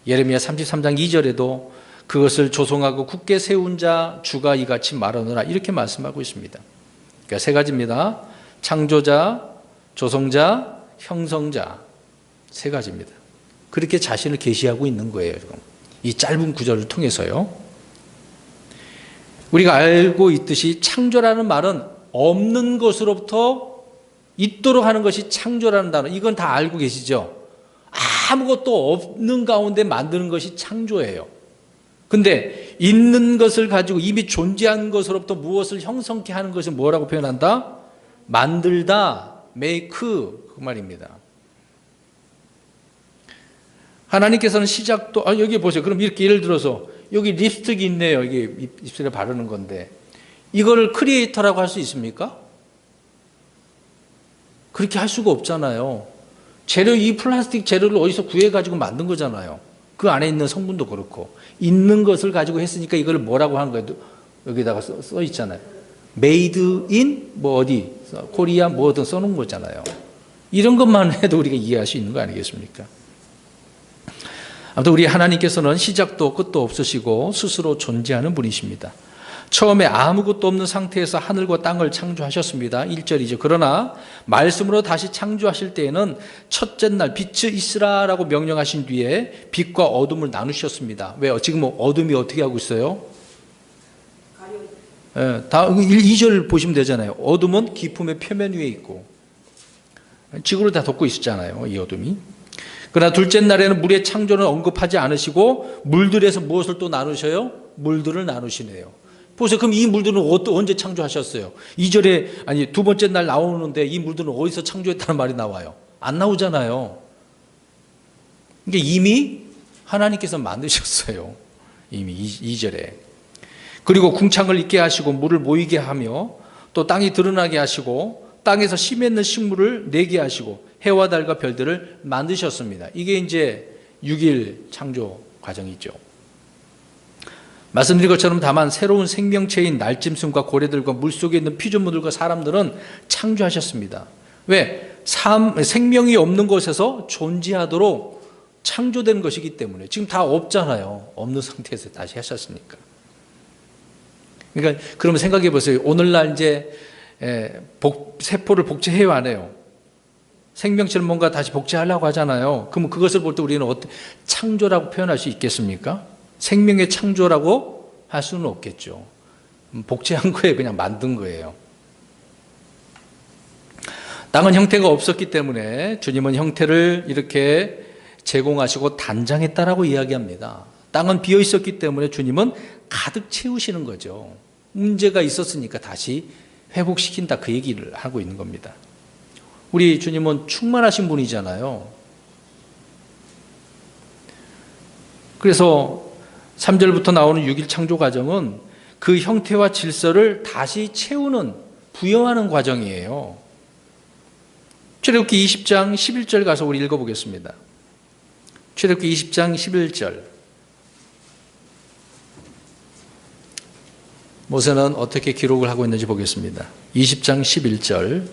예레미야 33장 2절에도 그것을 조성하고 굳게 세운 자 주가 이같이 말하노라 이렇게 말씀하고 있습니다. 그러니까 세 가지입니다. 창조자, 조성자, 형성자 세 가지입니다. 그렇게 자신을 계시하고 있는 거예요. 지금. 이 짧은 구절을 통해서요. 우리가 알고 있듯이 창조라는 말은 없는 것으로부터 있도록 하는 것이 창조라는 단어. 이건 다 알고 계시죠? 아무것도 없는 가운데 만드는 것이 창조예요. 근데 있는 것을 가지고 이미 존재한 것으로부터 무엇을 형성케 하는 것을 뭐라고 표현한다? 만들다, make 그 말입니다. 하나님께서는 시작도 여기 보세요. 그럼 이렇게 예를 들어서 여기 립스틱이 있네요. 이게 입술에 바르는 건데 이거를 크리에이터라고 할 수 있습니까? 그렇게 할 수가 없잖아요. 이 플라스틱 재료를 어디서 구해가지고 만든 거잖아요. 그 안에 있는 성분도 그렇고 있는 것을 가지고 했으니까 이걸 뭐라고 하는 거예요? 여기다가 써 있잖아요. Made in 뭐 어디 코리아 뭐든 써놓은 거잖아요. 이런 것만 해도 우리가 이해할 수 있는 거 아니겠습니까? 아무튼 우리 하나님께서는 시작도 끝도 없으시고 스스로 존재하는 분이십니다. 처음에 아무것도 없는 상태에서 하늘과 땅을 창조하셨습니다. 1절이죠. 그러나 말씀으로 다시 창조하실 때에는 첫째 날 빛이 있으라라고 명령하신 뒤에 빛과 어둠을 나누셨습니다. 왜요? 지금 어둠이 어떻게 하고 있어요? 다 2절 보시면 되잖아요. 어둠은 기품의 표면 위에 있고 지구를 다 덮고 있었잖아요. 이 어둠이. 그러나 둘째 날에는 물의 창조는 언급하지 않으시고 물들에서 무엇을 또 나누셔요? 물들을 나누시네요. 보세요. 그럼 이 물들은 언제 창조하셨어요? 2절에 아니 두 번째 날 나오는데 이 물들은 어디서 창조했다는 말이 나와요? 안 나오잖아요. 그러니까 이미 하나님께서 만드셨어요. 이미 2절에. 그리고 궁창을 있게 하시고 물을 모이게 하며 또 땅이 드러나게 하시고 땅에서 씨 맺는 식물을 내게 하시고 해와 달과 별들을 만드셨습니다. 이게 이제 6일 창조 과정이죠. 말씀드린 것처럼 다만 새로운 생명체인 날짐승과 고래들과 물속에 있는 피조물들과 사람들은 창조하셨습니다. 왜? 생명이 없는 곳에서 존재하도록 창조된 것이기 때문에. 지금 다 없잖아요. 없는 상태에서 다시 하셨으니까. 그러니까 그러면 생각해 보세요. 오늘날 이제 세포를 복제해요, 안 해요? 생명체를 뭔가 다시 복제하려고 하잖아요. 그러면 그것을 볼 때 우리는 창조라고 표현할 수 있겠습니까? 생명의 창조라고 할 수는 없겠죠. 복제한 거예요. 그냥 만든 거예요. 땅은 형태가 없었기 때문에 주님은 형태를 이렇게 제공하시고 단장했다라고 이야기합니다. 땅은 비어 있었기 때문에 주님은 가득 채우시는 거죠. 문제가 있었으니까 다시 회복시킨다 그 얘기를 하고 있는 겁니다. 우리 주님은 충만하신 분이잖아요. 그래서 3절부터 나오는 6일 창조 과정은 그 형태와 질서를 다시 채우는 부여하는 과정이에요. 출애굽기 20장 11절 가서 우리 읽어보겠습니다. 출애굽기 20장 11절. 모세는 어떻게 기록을 하고 있는지 보겠습니다. 20장 11절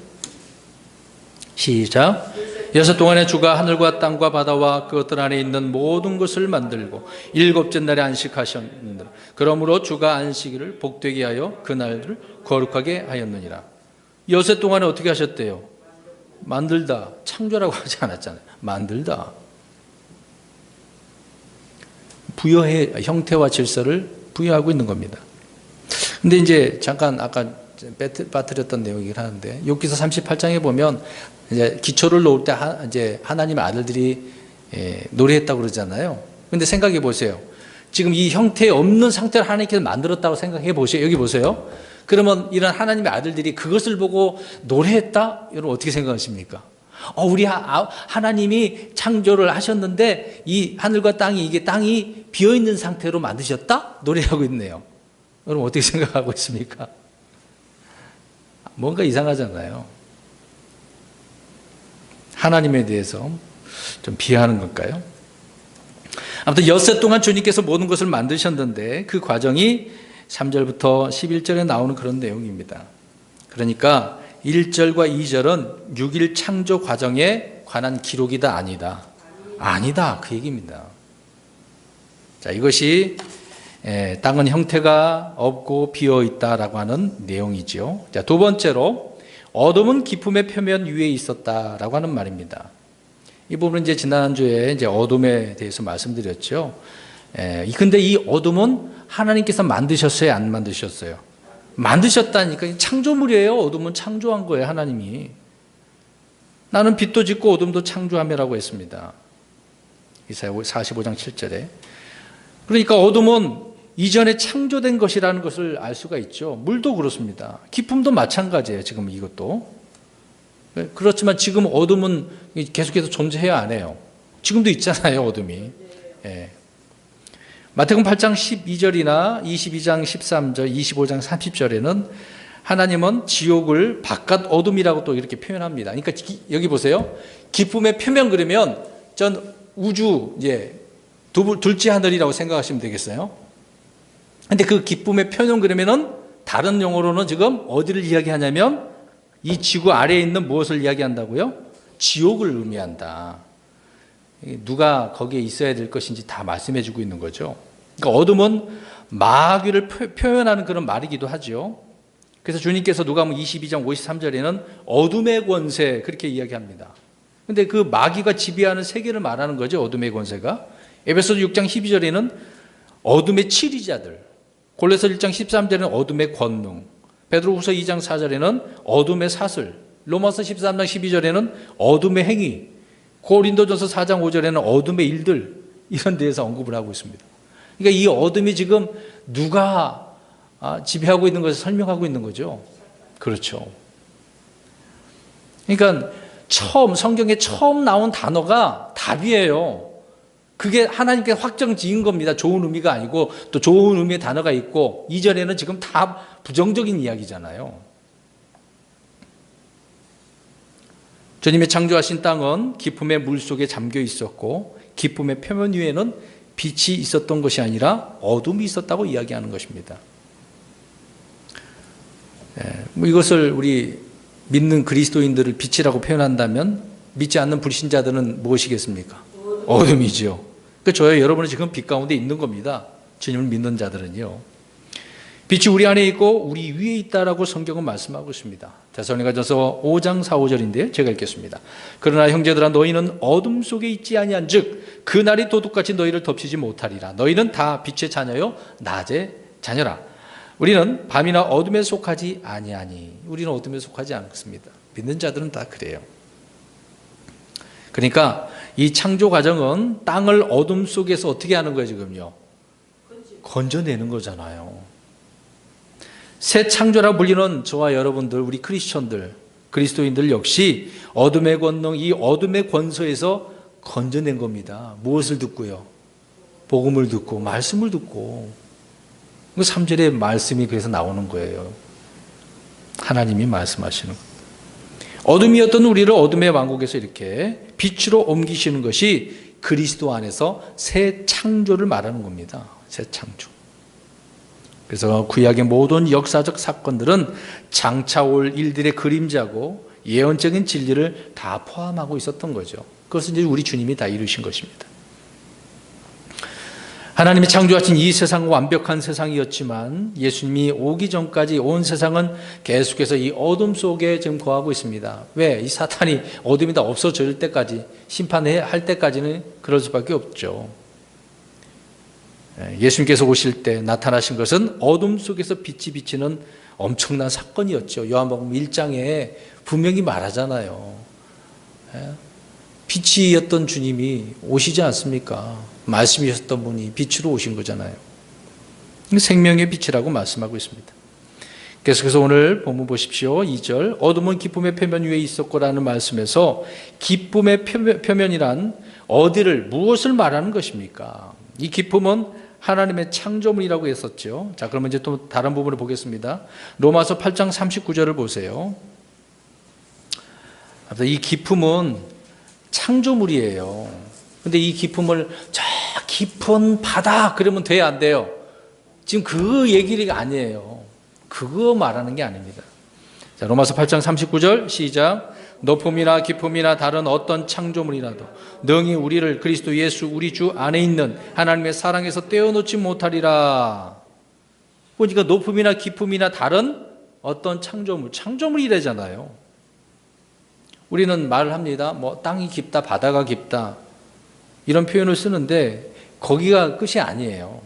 시작. 여섯 동안에 주가 하늘과 땅과 바다와 그것들 안에 있는 모든 것을 만들고 일곱째 날에 안식하셨느니라. 그러므로 주가 안식일을 복되게 하여 그날을 거룩하게 하였느니라. 여섯 동안에 어떻게 하셨대요? 만들다. 창조라고 하지 않았잖아요. 만들다. 부여해, 형태와 질서를 부여하고 있는 겁니다. 근데 이제 잠깐 아까 빠뜨렸던 내용이긴 하는데, 욥기서 38장에 보면 이제 기초를 놓을 때 이제 하나님의 아들들이 노래했다고 그러잖아요. 근데 생각해 보세요. 지금 이 형태 없는 상태를 하나님께서 만들었다고 생각해 보세요. 여기 보세요. 그러면 이런 하나님의 아들들이 그것을 보고 노래했다? 여러분 어떻게 생각하십니까? 우리 하나님이 창조를 하셨는데 이 하늘과 땅이, 이게 땅이 비어있는 상태로 만드셨다? 노래하고 있네요. 여러분 어떻게 생각하고 있습니까? 뭔가 이상하잖아요. 하나님에 대해서 좀 비하하는 걸까요? 아무튼 엿새 동안 주님께서 모든 것을 만드셨는데 그 과정이 3절부터 11절에 나오는 그런 내용입니다. 그러니까 1절과 2절은 6일 창조 과정에 관한 기록이다, 아니다? 아니다, 그 얘기입니다. 자, 이것이 땅은 형태가 없고 비어있다라고 하는 내용이죠. 자, 두 번째로 어둠은 기품의 표면 위에 있었다라고 하는 말입니다. 이 부분은 이제 지난주에 이제 어둠에 대해서 말씀드렸죠. 근데 이 어둠은 하나님께서 만드셨어요, 안 만드셨어요? 만드셨다니까. 창조물이에요. 어둠은 창조한 거예요, 하나님이. 나는 빛도 짓고 어둠도 창조하며라고 했습니다. 이사야 45장 7절에. 그러니까 어둠은 이전에 창조된 것이라는 것을 알 수가 있죠. 물도 그렇습니다. 기품도 마찬가지예요. 지금 이것도. 그렇지만 지금 어둠은 계속해서 존재해야 안 해요. 지금도 있잖아요, 어둠이. 마태복음 8장 12절이나 22장 13절, 25장 30절에는 하나님은 지옥을 바깥 어둠이라고 또 이렇게 표현합니다. 그러니까 여기 보세요. 기쁨의 표면 그러면 전 우주, 둘째 하늘이라고 생각하시면 되겠어요. 근데 그 기쁨의 표현 그러면은 다른 용어로는 지금 어디를 이야기하냐면 이 지구 아래에 있는 무엇을 이야기한다고요? 지옥을 의미한다. 누가 거기에 있어야 될 것인지 다 말씀해 주고 있는 거죠. 그러니까 어둠은 마귀를 표현하는 그런 말이기도 하죠. 그래서 주님께서 누가복음 22장 53절에는 어둠의 권세 그렇게 이야기합니다. 근데 그 마귀가 지배하는 세계를 말하는 거죠. 어둠의 권세가. 에베소서 6장 12절에는 어둠의 치리자들, 골로새 1장 13절에는 어둠의 권능, 베드로후서 2장 4절에는 어둠의 사슬, 로마서 13장 12절에는 어둠의 행위, 고린도전서 4장 5절에는 어둠의 일들, 이런 데에서 언급을 하고 있습니다. 그러니까 이 어둠이 지금 누가 지배하고 있는 것을 설명하고 있는 거죠. 그렇죠. 그러니까 성경에 처음 나온 단어가 답이에요. 그게 하나님께 확정 지은 겁니다. 좋은 의미가 아니고 또 좋은 의미의 단어가 있고, 이전에는 지금 다 부정적인 이야기잖아요. 주님의 창조하신 땅은 기쁨의 물속에 잠겨 있었고 기쁨의 표면 위에는 빛이 있었던 것이 아니라 어둠이 있었다고 이야기하는 것입니다. 이것을 우리 믿는 그리스도인들을 빛이라고 표현한다면 믿지 않는 불신자들은 무엇이겠습니까? 어둠이죠. 그러니까 저와 여러분은 지금 빛 가운데 있는 겁니다. 주님을 믿는 자들은요. 빛이 우리 안에 있고 우리 위에 있다라고 성경은 말씀하고 있습니다. 데살로니가전서 5장 4, 5절인데요. 제가 읽겠습니다. 그러나 형제들아 너희는 어둠 속에 있지 아니한즉 그 날이 도둑같이 너희를 덮치지 못하리라. 너희는 다 빛의 자녀요 낮의 자녀라. 우리는 밤이나 어둠에 속하지 아니하니. 우리는 어둠에 속하지 않습니다. 믿는 자들은 다 그래요. 그러니까 이 창조 과정은 땅을 어둠 속에서 어떻게 하는 거예요, 지금요? 건져내는 거잖아요. 새 창조라 불리는 저와 여러분들, 우리 크리스천들, 그리스도인들 역시 어둠의 권능, 이 어둠의 권세에서 건져낸 겁니다. 무엇을 듣고요? 복음을 듣고, 말씀을 듣고. 3절의 말씀이 그래서 나오는 거예요. 하나님이 말씀하시는 거예요. 어둠이었던 우리를 어둠의 왕국에서 이렇게 빛으로 옮기시는 것이 그리스도 안에서 새 창조를 말하는 겁니다. 새 창조. 그래서 구약의 모든 역사적 사건들은 장차 올 일들의 그림자고 예언적인 진리를 다 포함하고 있었던 거죠. 그것은 이제 우리 주님이 다 이루신 것입니다. 하나님이 창조하신 이 세상은 완벽한 세상이었지만 예수님이 오기 전까지 온 세상은 계속해서 이 어둠 속에 지금 거하고 있습니다. 왜? 이 사탄이 어둠이 다 없어질 때까지, 심판할 때까지는 그럴 수밖에 없죠. 예수님께서 오실 때 나타나신 것은 어둠 속에서 빛이 비치는 엄청난 사건이었죠. 요한복음 1장에 분명히 말하잖아요. 빛이었던 주님이 오시지 않습니까? 말씀이셨던 분이 빛으로 오신 거잖아요. 생명의 빛이라고 말씀하고 있습니다. 계속해서 오늘 본문 보십시오. 2절 어둠은 기쁨의 표면 위에 있었고라는 말씀에서 기쁨의 표면이란 어디를, 무엇을 말하는 것입니까? 이 기쁨은 하나님의 창조물이라고 했었죠. 자, 그러면 이제 또 다른 부분을 보겠습니다. 로마서 8장 39절을 보세요. 이 기쁨은 창조물이에요. 근데 이 기쁨을 저 깊은 바다 그러면 돼야 안 돼요? 지금 그 얘기가 아니에요. 그거 말하는 게 아닙니다. 자, 로마서 8장 39절 시작. 높음이나 기쁨이나 다른 어떤 창조물이라도 능히 우리를 그리스도 예수 우리 주 안에 있는 하나님의 사랑에서 떼어놓지 못하리라. 보니까 높음이나 기쁨이나 다른 어떤 창조물이래잖아요. 우리는 말을 합니다. 뭐 땅이 깊다, 바다가 깊다 이런 표현을 쓰는데 거기가 끝이 아니에요.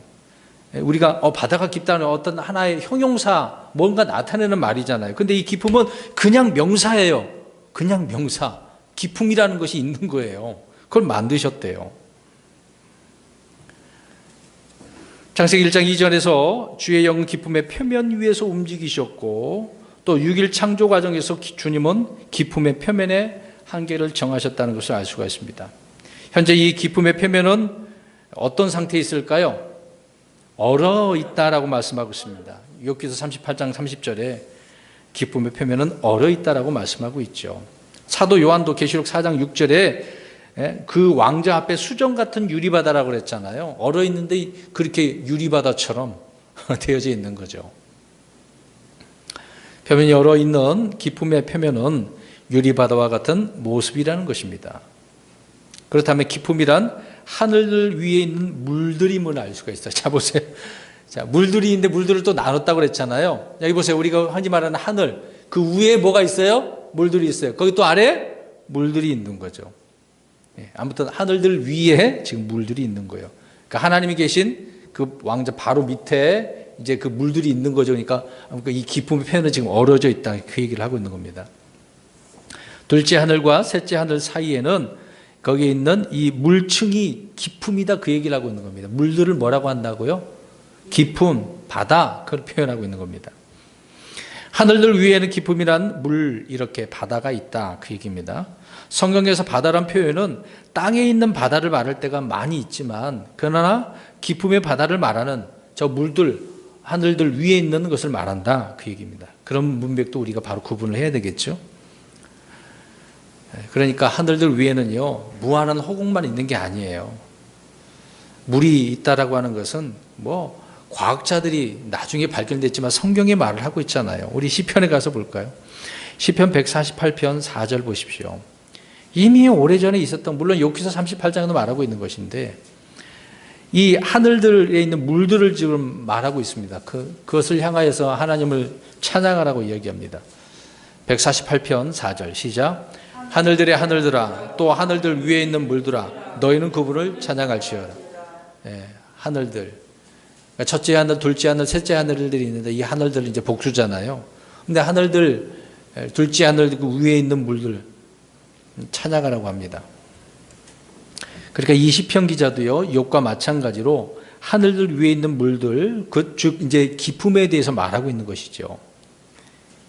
우리가 바다가 깊다는 어떤 하나의 형용사, 뭔가 나타내는 말이잖아요. 근데 이 기쁨은 그냥 명사예요. 그냥 명사. 기쁨이라는 것이 있는 거예요. 그걸 만드셨대요. 창세기 1장 2절에서 주의 영은 기쁨의 표면 위에서 움직이셨고 또 6일 창조 과정에서 주님은 기쁨의 표면에 한계를 정하셨다는 것을 알 수가 있습니다. 현재 이 기쁨의 표면은 어떤 상태에 있을까요? 얼어 있다라고 말씀하고 있습니다. 욥기서 38장 30절에 기쁨의 표면은 얼어 있다라고 말씀하고 있죠. 사도 요한도 계시록 4장 6절에 그 왕자 앞에 수정 같은 유리바다라고 그랬잖아요. 얼어 있는데 그렇게 유리바다처럼 되어져 있는 거죠. 표면이 얼어 있는 기쁨의 표면은 유리바다와 같은 모습이라는 것입니다. 그렇다면 기쁨이란 하늘 위에 있는 물들임을 알 수가 있어요. 자, 보세요. 자, 물들이 있는데 물들을 또 나눴다고 그랬잖아요. 여기 보세요. 우리가 흔히 말하는 하늘. 그 위에 뭐가 있어요? 물들이 있어요. 거기 또 아래 물들이 있는 거죠. 아무튼 하늘들 위에 지금 물들이 있는 거예요. 그러니까 하나님이 계신 그 왕자 바로 밑에 이제 그 물들이 있는 거죠. 그러니까 이 기쁨의 표현은 지금 얼어져 있다. 그 얘기를 하고 있는 겁니다. 둘째 하늘과 셋째 하늘 사이에는 거기에 있는 이 물층이 기품이다. 그 얘기를 하고 있는 겁니다. 물들을 뭐라고 한다고요? 기품, 바다. 그걸 표현하고 있는 겁니다. 하늘들 위에는 기품이란 물, 이렇게 바다가 있다. 그 얘기입니다. 성경에서 바다란 표현은 땅에 있는 바다를 말할 때가 많이 있지만 그러나 기품의 바다를 말하는 저 물들, 하늘들 위에 있는 것을 말한다. 그 얘기입니다. 그런 문맥도 우리가 바로 구분을 해야 되겠죠. 그러니까 하늘들 위에는요, 무한한 허공만 있는 게 아니에요. 물이 있다라고 하는 것은 뭐 과학자들이 나중에 발견됐지만 성경에 말을 하고 있잖아요. 우리 시편에 가서 볼까요? 시편 148편 4절 보십시오. 이미 오래전에 있었던, 물론 욥기서 38장에도 말하고 있는 것인데 이 하늘들에 있는 물들을 지금 말하고 있습니다. 그것을 향하여서 하나님을 찬양하라고 이야기합니다. 148편 4절 시작. 하늘들의 하늘들아, 또 하늘들 위에 있는 물들아, 너희는 그분을 찬양할지어라. 하늘들. 그러니까 첫째 하늘, 둘째 하늘, 셋째 하늘들이 있는데 이 하늘들은 이제 복수잖아요. 근데 하늘들, 둘째 하늘 그 위에 있는 물들 찬양하라고 합니다. 그러니까 이 시편 기자도요, 욥과 마찬가지로 하늘들 위에 있는 물들, 즉 이제 기품에 대해서 말하고 있는 것이죠.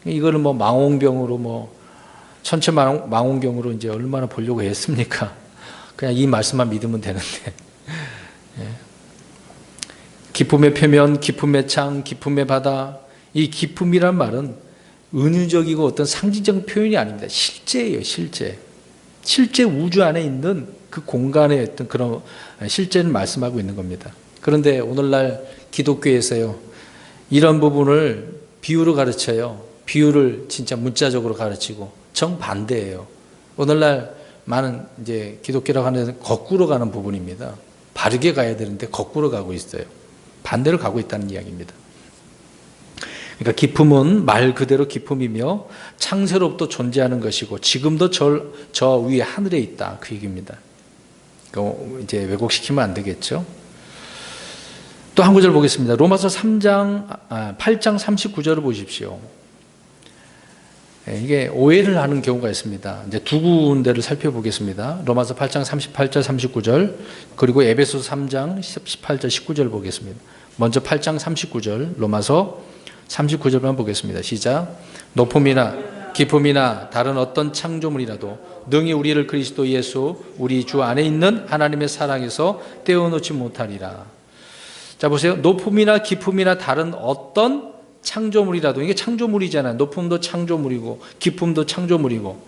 이거를 뭐 망원경으로 천체 망원경으로 이제 얼마나 보려고 했습니까? 그냥 이 말씀만 믿으면 되는데. 기쁨의 표면, 기쁨의 창, 기쁨의 바다. 이 기쁨이란 말은 은유적이고 어떤 상징적 표현이 아닙니다. 실제예요, 실제. 실제 우주 안에 있는 그 공간의 어떤 그런 실제를 말씀하고 있는 겁니다. 그런데 오늘날 기독교에서요, 이런 부분을 비유로 가르쳐요. 비유를 진짜 문자적으로 가르치고 정반대예요. 오늘날 많은 이제 기독교라고 하는 데는 거꾸로 가는 부분입니다. 바르게 가야 되는데 거꾸로 가고 있어요. 반대로 가고 있다는 이야기입니다. 그러니까 기품은 말 그대로 기품이며 창세로부터 존재하는 것이고 지금도 저 위에 하늘에 있다, 그 얘기입니다. 이제 왜곡시키면 안 되겠죠. 또 한 구절 보겠습니다. 로마서 8장 39절을 보십시오. 이게 오해를 하는 경우가 있습니다. 이제 두 군데를 살펴보겠습니다. 로마서 8장 38절 39절 그리고 에베소서 3장 18절 19절 보겠습니다. 먼저 8장 39절 로마서 39절만 보겠습니다. 시작. 높음이나 기쁨이나 다른 어떤 창조물이라도 능히 우리를 그리스도 예수 우리 주 안에 있는 하나님의 사랑에서 떼어놓지 못하리라. 자 보세요. 높음이나 기쁨이나 다른 어떤 창조물이라도, 이게 창조물이잖아요. 높음도 창조물이고 기쁨도 창조물이고.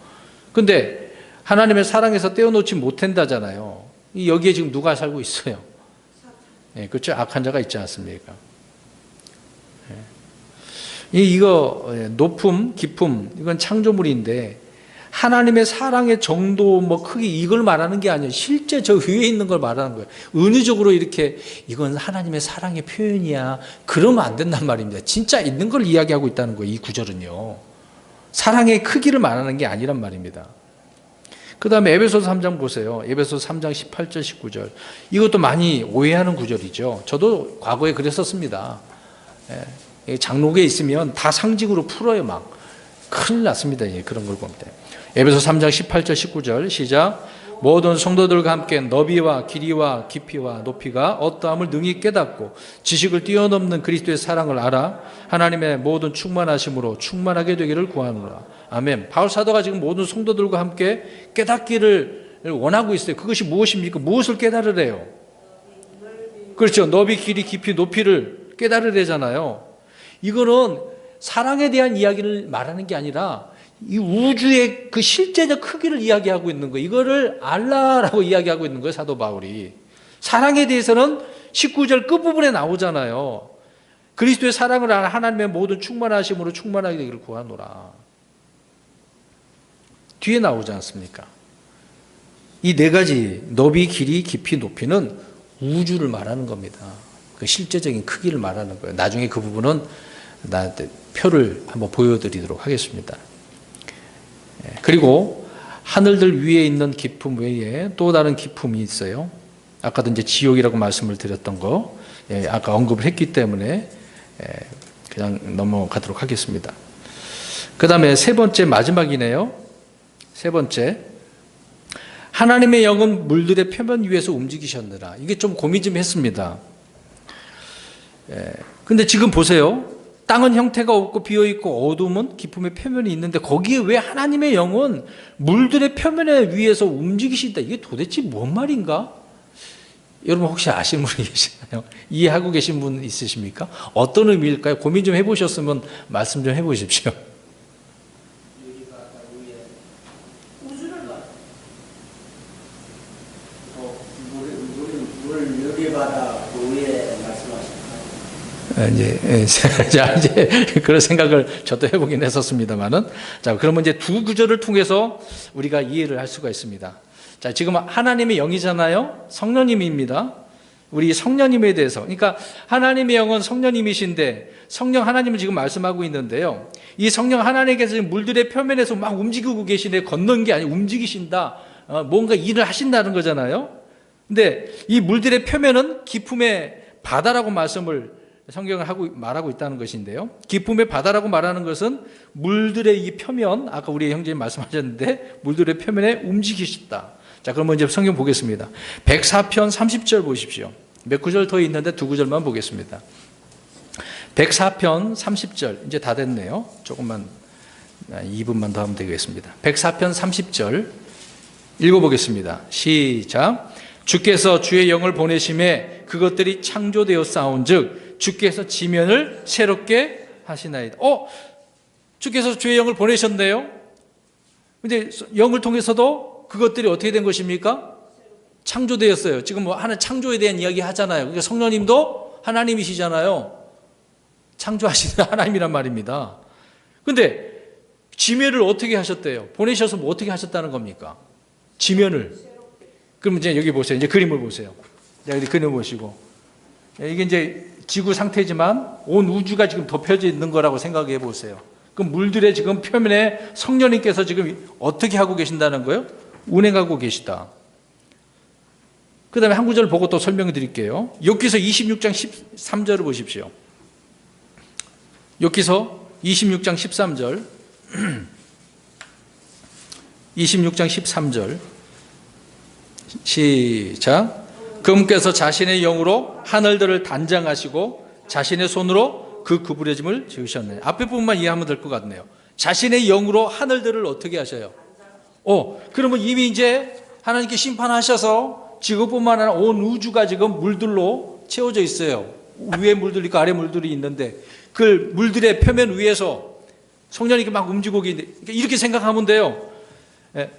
근데 하나님의 사랑에서 떼어놓지 못한다잖아요. 여기에 지금 누가 살고 있어요? 그렇죠. 악한 자가 있지 않습니까? 이거 높음, 기쁨, 이건 창조물인데 하나님의 사랑의 정도 뭐 크기 이걸 말하는 게 아니에요. 실제 저 위에 있는 걸 말하는 거예요. 은유적으로 이렇게 이건 하나님의 사랑의 표현이야, 그러면 안 된단 말입니다. 진짜 있는 걸 이야기하고 있다는 거예요. 이 구절은요. 사랑의 크기를 말하는 게 아니란 말입니다. 그 다음에 에베소서 3장 보세요. 에베소서 3장 18절 19절 이것도 많이 오해하는 구절이죠. 저도 과거에 그랬었습니다. 장록에 있으면 다 상징으로 풀어요. 막 큰일 났습니다. 그런 걸 볼 때. 에베소서 3장 18절 19절 시작. 모든 성도들과 함께 너비와 길이와 깊이와 높이가 어떠함을 능히 깨닫고 지식을 뛰어넘는 그리스도의 사랑을 알아 하나님의 모든 충만하심으로 충만하게 되기를 구하노라. 아멘. 바울 사도가 지금 모든 성도들과 함께 깨닫기를 원하고 있어요. 그것이 무엇입니까? 무엇을 깨달으래요? 그렇죠. 너비, 길이, 깊이, 높이를 깨달으래잖아요. 이거는 사랑에 대한 이야기를 말하는 게 아니라 이 우주의 그 실제적 크기를 이야기하고 있는 거예요. 이거를 알라라고 이야기하고 있는 거예요. 사도 바울이. 사랑에 대해서는 19절 끝부분에 나오잖아요. 그리스도의 사랑을 알아 하나님의 모든 충만하심으로 충만하게 되기를 구하노라. 뒤에 나오지 않습니까? 이 네 가지 너비, 길이, 깊이, 높이는 우주를 말하는 겁니다. 그 실제적인 크기를 말하는 거예요. 나중에 그 부분은 나한테 표를 한번 보여드리도록 하겠습니다. 그리고 하늘들 위에 있는 기쁨 외에 또 다른 기쁨이 있어요. 아까도 이제 지옥이라고 말씀을 드렸던 거, 아까 언급을 했기 때문에 그냥 넘어가도록 하겠습니다. 그 다음에 세 번째, 마지막이네요. 세 번째, 하나님의 영은 물들의 표면 위에서 움직이셨느라. 이게 좀 고민 좀 했습니다. 근데 지금 보세요. 땅은 형태가 없고 비어있고 어둠은 기쁨의 표면이 있는데 거기에 왜 하나님의 영은 물들의 표면에 위에서 움직이신다. 이게 도대체 뭔 말인가? 여러분 혹시 아시는 분이 계시나요? 이해하고 계신 분 있으십니까? 어떤 의미일까요? 고민 좀 해보셨으면 말씀 좀 해보십시오. 이제 그런 생각을 저도 해보긴 했었습니다만은, 자, 그러면 이제 두 구절을 통해서 우리가 이해를 할 수가 있습니다. 자, 지금 하나님의 영이잖아요. 성령님입니다. 우리 성령님에 대해서, 그러니까 하나님의 영은 성령님이신데 성령 하나님을 지금 말씀하고 있는데요. 이 성령 하나님께서 지금 물들의 표면에서 막 움직이고 계시네. 걷는 게 아니고 움직이신다. 뭔가 일을 하신다는 거잖아요. 근데 이 물들의 표면은 기쁨의 바다라고 성경을 말하고 있다는 것인데요. 기쁨의 바다라고 말하는 것은 물들의 이 표면, 아까 우리 형제님 말씀하셨는데 물들의 표면에 움직이셨다. 자, 그럼 이제 성경 보겠습니다. 104편 30절 보십시오. 몇 구절 더 있는데 두 구절만 보겠습니다. 104편 30절, 이제 다 됐네요. 조금만 2분만 더 하면 되겠습니다. 104편 30절 읽어보겠습니다. 시작. 주께서 주의 영을 보내심에 그것들이 창조되어 싸운즉 주께서 지면을 새롭게 하시나이다. 주께서 주의 영을 보내셨네요. 근데 영을 통해서도 그것들이 어떻게 된 것입니까? 창조되었어요. 지금 뭐 하나 창조에 대한 이야기 하잖아요. 그러니까 성령님도 하나님이시잖아요. 창조하시는 하나님이란 말입니다. 근데 지면을 어떻게 하셨대요? 보내셔서 뭐 어떻게 하셨다는 겁니까? 지면을. 그럼 이제 여기 보세요. 이제 그림을 보세요. 여기 그림을 보시고. 이게 이제 지구 상태지만 온 우주가 지금 덮여져 있는 거라고 생각해 보세요. 그럼 물들의 지금 표면에 성령님께서 지금 어떻게 하고 계신다는 거예요? 운행하고 계시다. 그 다음에 한 구절 보고 또 설명해 드릴게요. 욥기서 26장 13절을 보십시오. 욥기서 26장 13절 26장 13절 시작. 그분께서 자신의 영으로 하늘들을 단장하시고 자신의 손으로 그 구부러짐을 지으셨네. 앞에 부분만 이해하면 될 것 같네요. 자신의 영으로 하늘들을 어떻게 하셔요? 그러면 이미 이제 하나님께 심판하셔서 지구뿐만 아니라 온 우주가 지금 물들로 채워져 있어요. 위에 물들이 있고 아래 물들이 있는데 그 물들의 표면 위에서 성령님이 막 움직이고 있는데 이렇게 생각하면 돼요.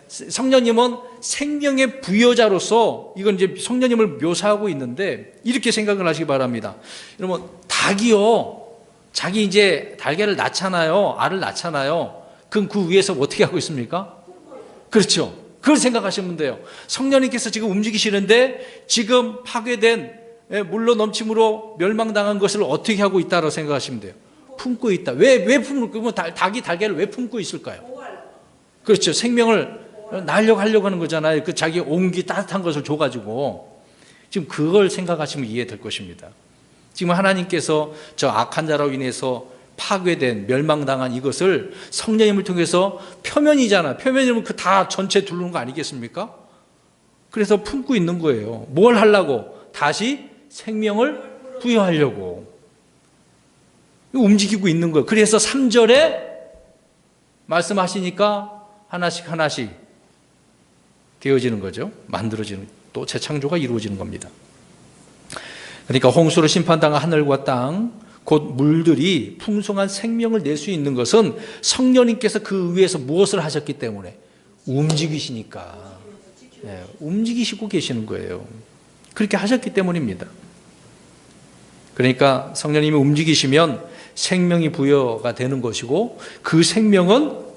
성령님은 생명의 부여자로서 이건 이제 성령님을 묘사하고 있는데 이렇게 생각을 하시기 바랍니다. 여러분 닭이요, 자기 이제 달걀을 낳잖아요, 알을 낳잖아요. 그럼 그 위에서 어떻게 하고 있습니까? 그렇죠. 그걸 생각하시면 돼요. 성령님께서 지금 움직이시는데 지금 파괴된 물로 넘침으로 멸망당한 것을 어떻게 하고 있다고 생각하시면 돼요. 품고 있다. 왜 품고, 닭이 달걀을 왜 품고 있을까요? 그렇죠. 생명을 날려고 하려고 하는 거잖아요. 그 자기 온기 따뜻한 것을 줘가지고. 지금 그걸 생각하시면 이해될 것입니다. 지금 하나님께서 저 악한 자로 인해서 파괴된 멸망당한 이것을 성령님을 통해서 표면이잖아. 표면이면 그 다 전체 두르는 거 아니겠습니까? 그래서 품고 있는 거예요. 뭘 하려고? 다시 생명을 부여하려고. 움직이고 있는 거예요. 그래서 3절에 말씀하시니까 하나씩 하나씩 되어지는 거죠. 만들어지는, 또 재창조가 이루어지는 겁니다. 그러니까 홍수로 심판당한 하늘과 땅, 곧 물들이 풍성한 생명을 낼 수 있는 것은 성령님께서 그 위에서 무엇을 하셨기 때문에 움직이시니까, 움직이시고 계시는 거예요. 그렇게 하셨기 때문입니다. 그러니까 성령님이 움직이시면 생명이 부여가 되는 것이고 그 생명은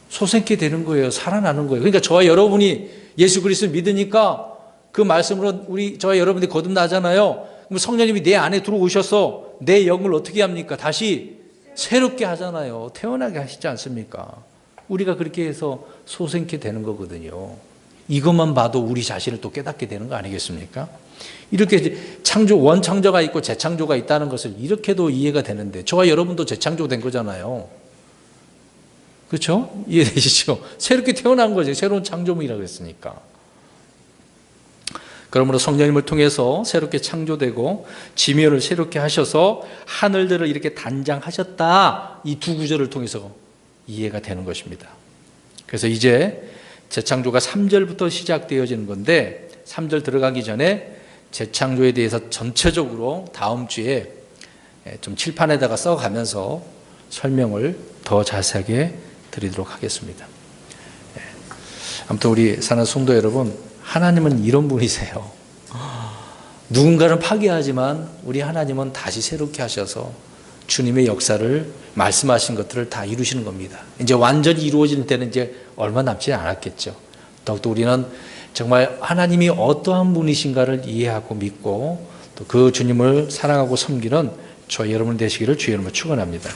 솟게 되는 거예요. 살아나는 거예요. 그러니까 저와 여러분이 예수 그리스도를 믿으니까 그 말씀으로 저와 여러분들이 거듭나잖아요. 그럼 성령님이 내 안에 들어오셔서 내 영을 어떻게 합니까? 다시 새롭게 하잖아요. 태어나게 하시지 않습니까? 우리가 그렇게 해서 솟게 되는 거거든요. 이것만 봐도 우리 자신을 또 깨닫게 되는 거 아니겠습니까? 이렇게 원창조가 있고 재창조가 있다는 것을 이렇게도 이해가 되는데 저와 여러분도 재창조된 거잖아요. 그렇죠? 이해되시죠? 새롭게 태어난 거죠. 새로운 창조물이라고 했으니까. 그러므로 성령님을 통해서 새롭게 창조되고 지면을 새롭게 하셔서 하늘들을 이렇게 단장하셨다. 이 두 구절을 통해서 이해가 되는 것입니다. 그래서 이제 재창조가 3절부터 시작되어지는 건데 3절 들어가기 전에 재창조에 대해서 전체적으로 다음 주에 좀 칠판에다가 써가면서 설명을 더 자세하게 드리도록 하겠습니다. 아무튼 우리 사는 성도 여러분, 하나님은 이런 분이세요. 누군가는 파괴하지만 우리 하나님은 다시 새롭게 하셔서 주님의 역사를 말씀하신 것들을 다 이루시는 겁니다. 이제 완전히 이루어지는 때는 이제 얼마 남지 않았겠죠. 더욱더 우리는 정말 하나님이 어떠한 분이신가를 이해하고 믿고 또 그 주님을 사랑하고 섬기는 저희 여러분 되시기를 주의 이름으로 축원합니다.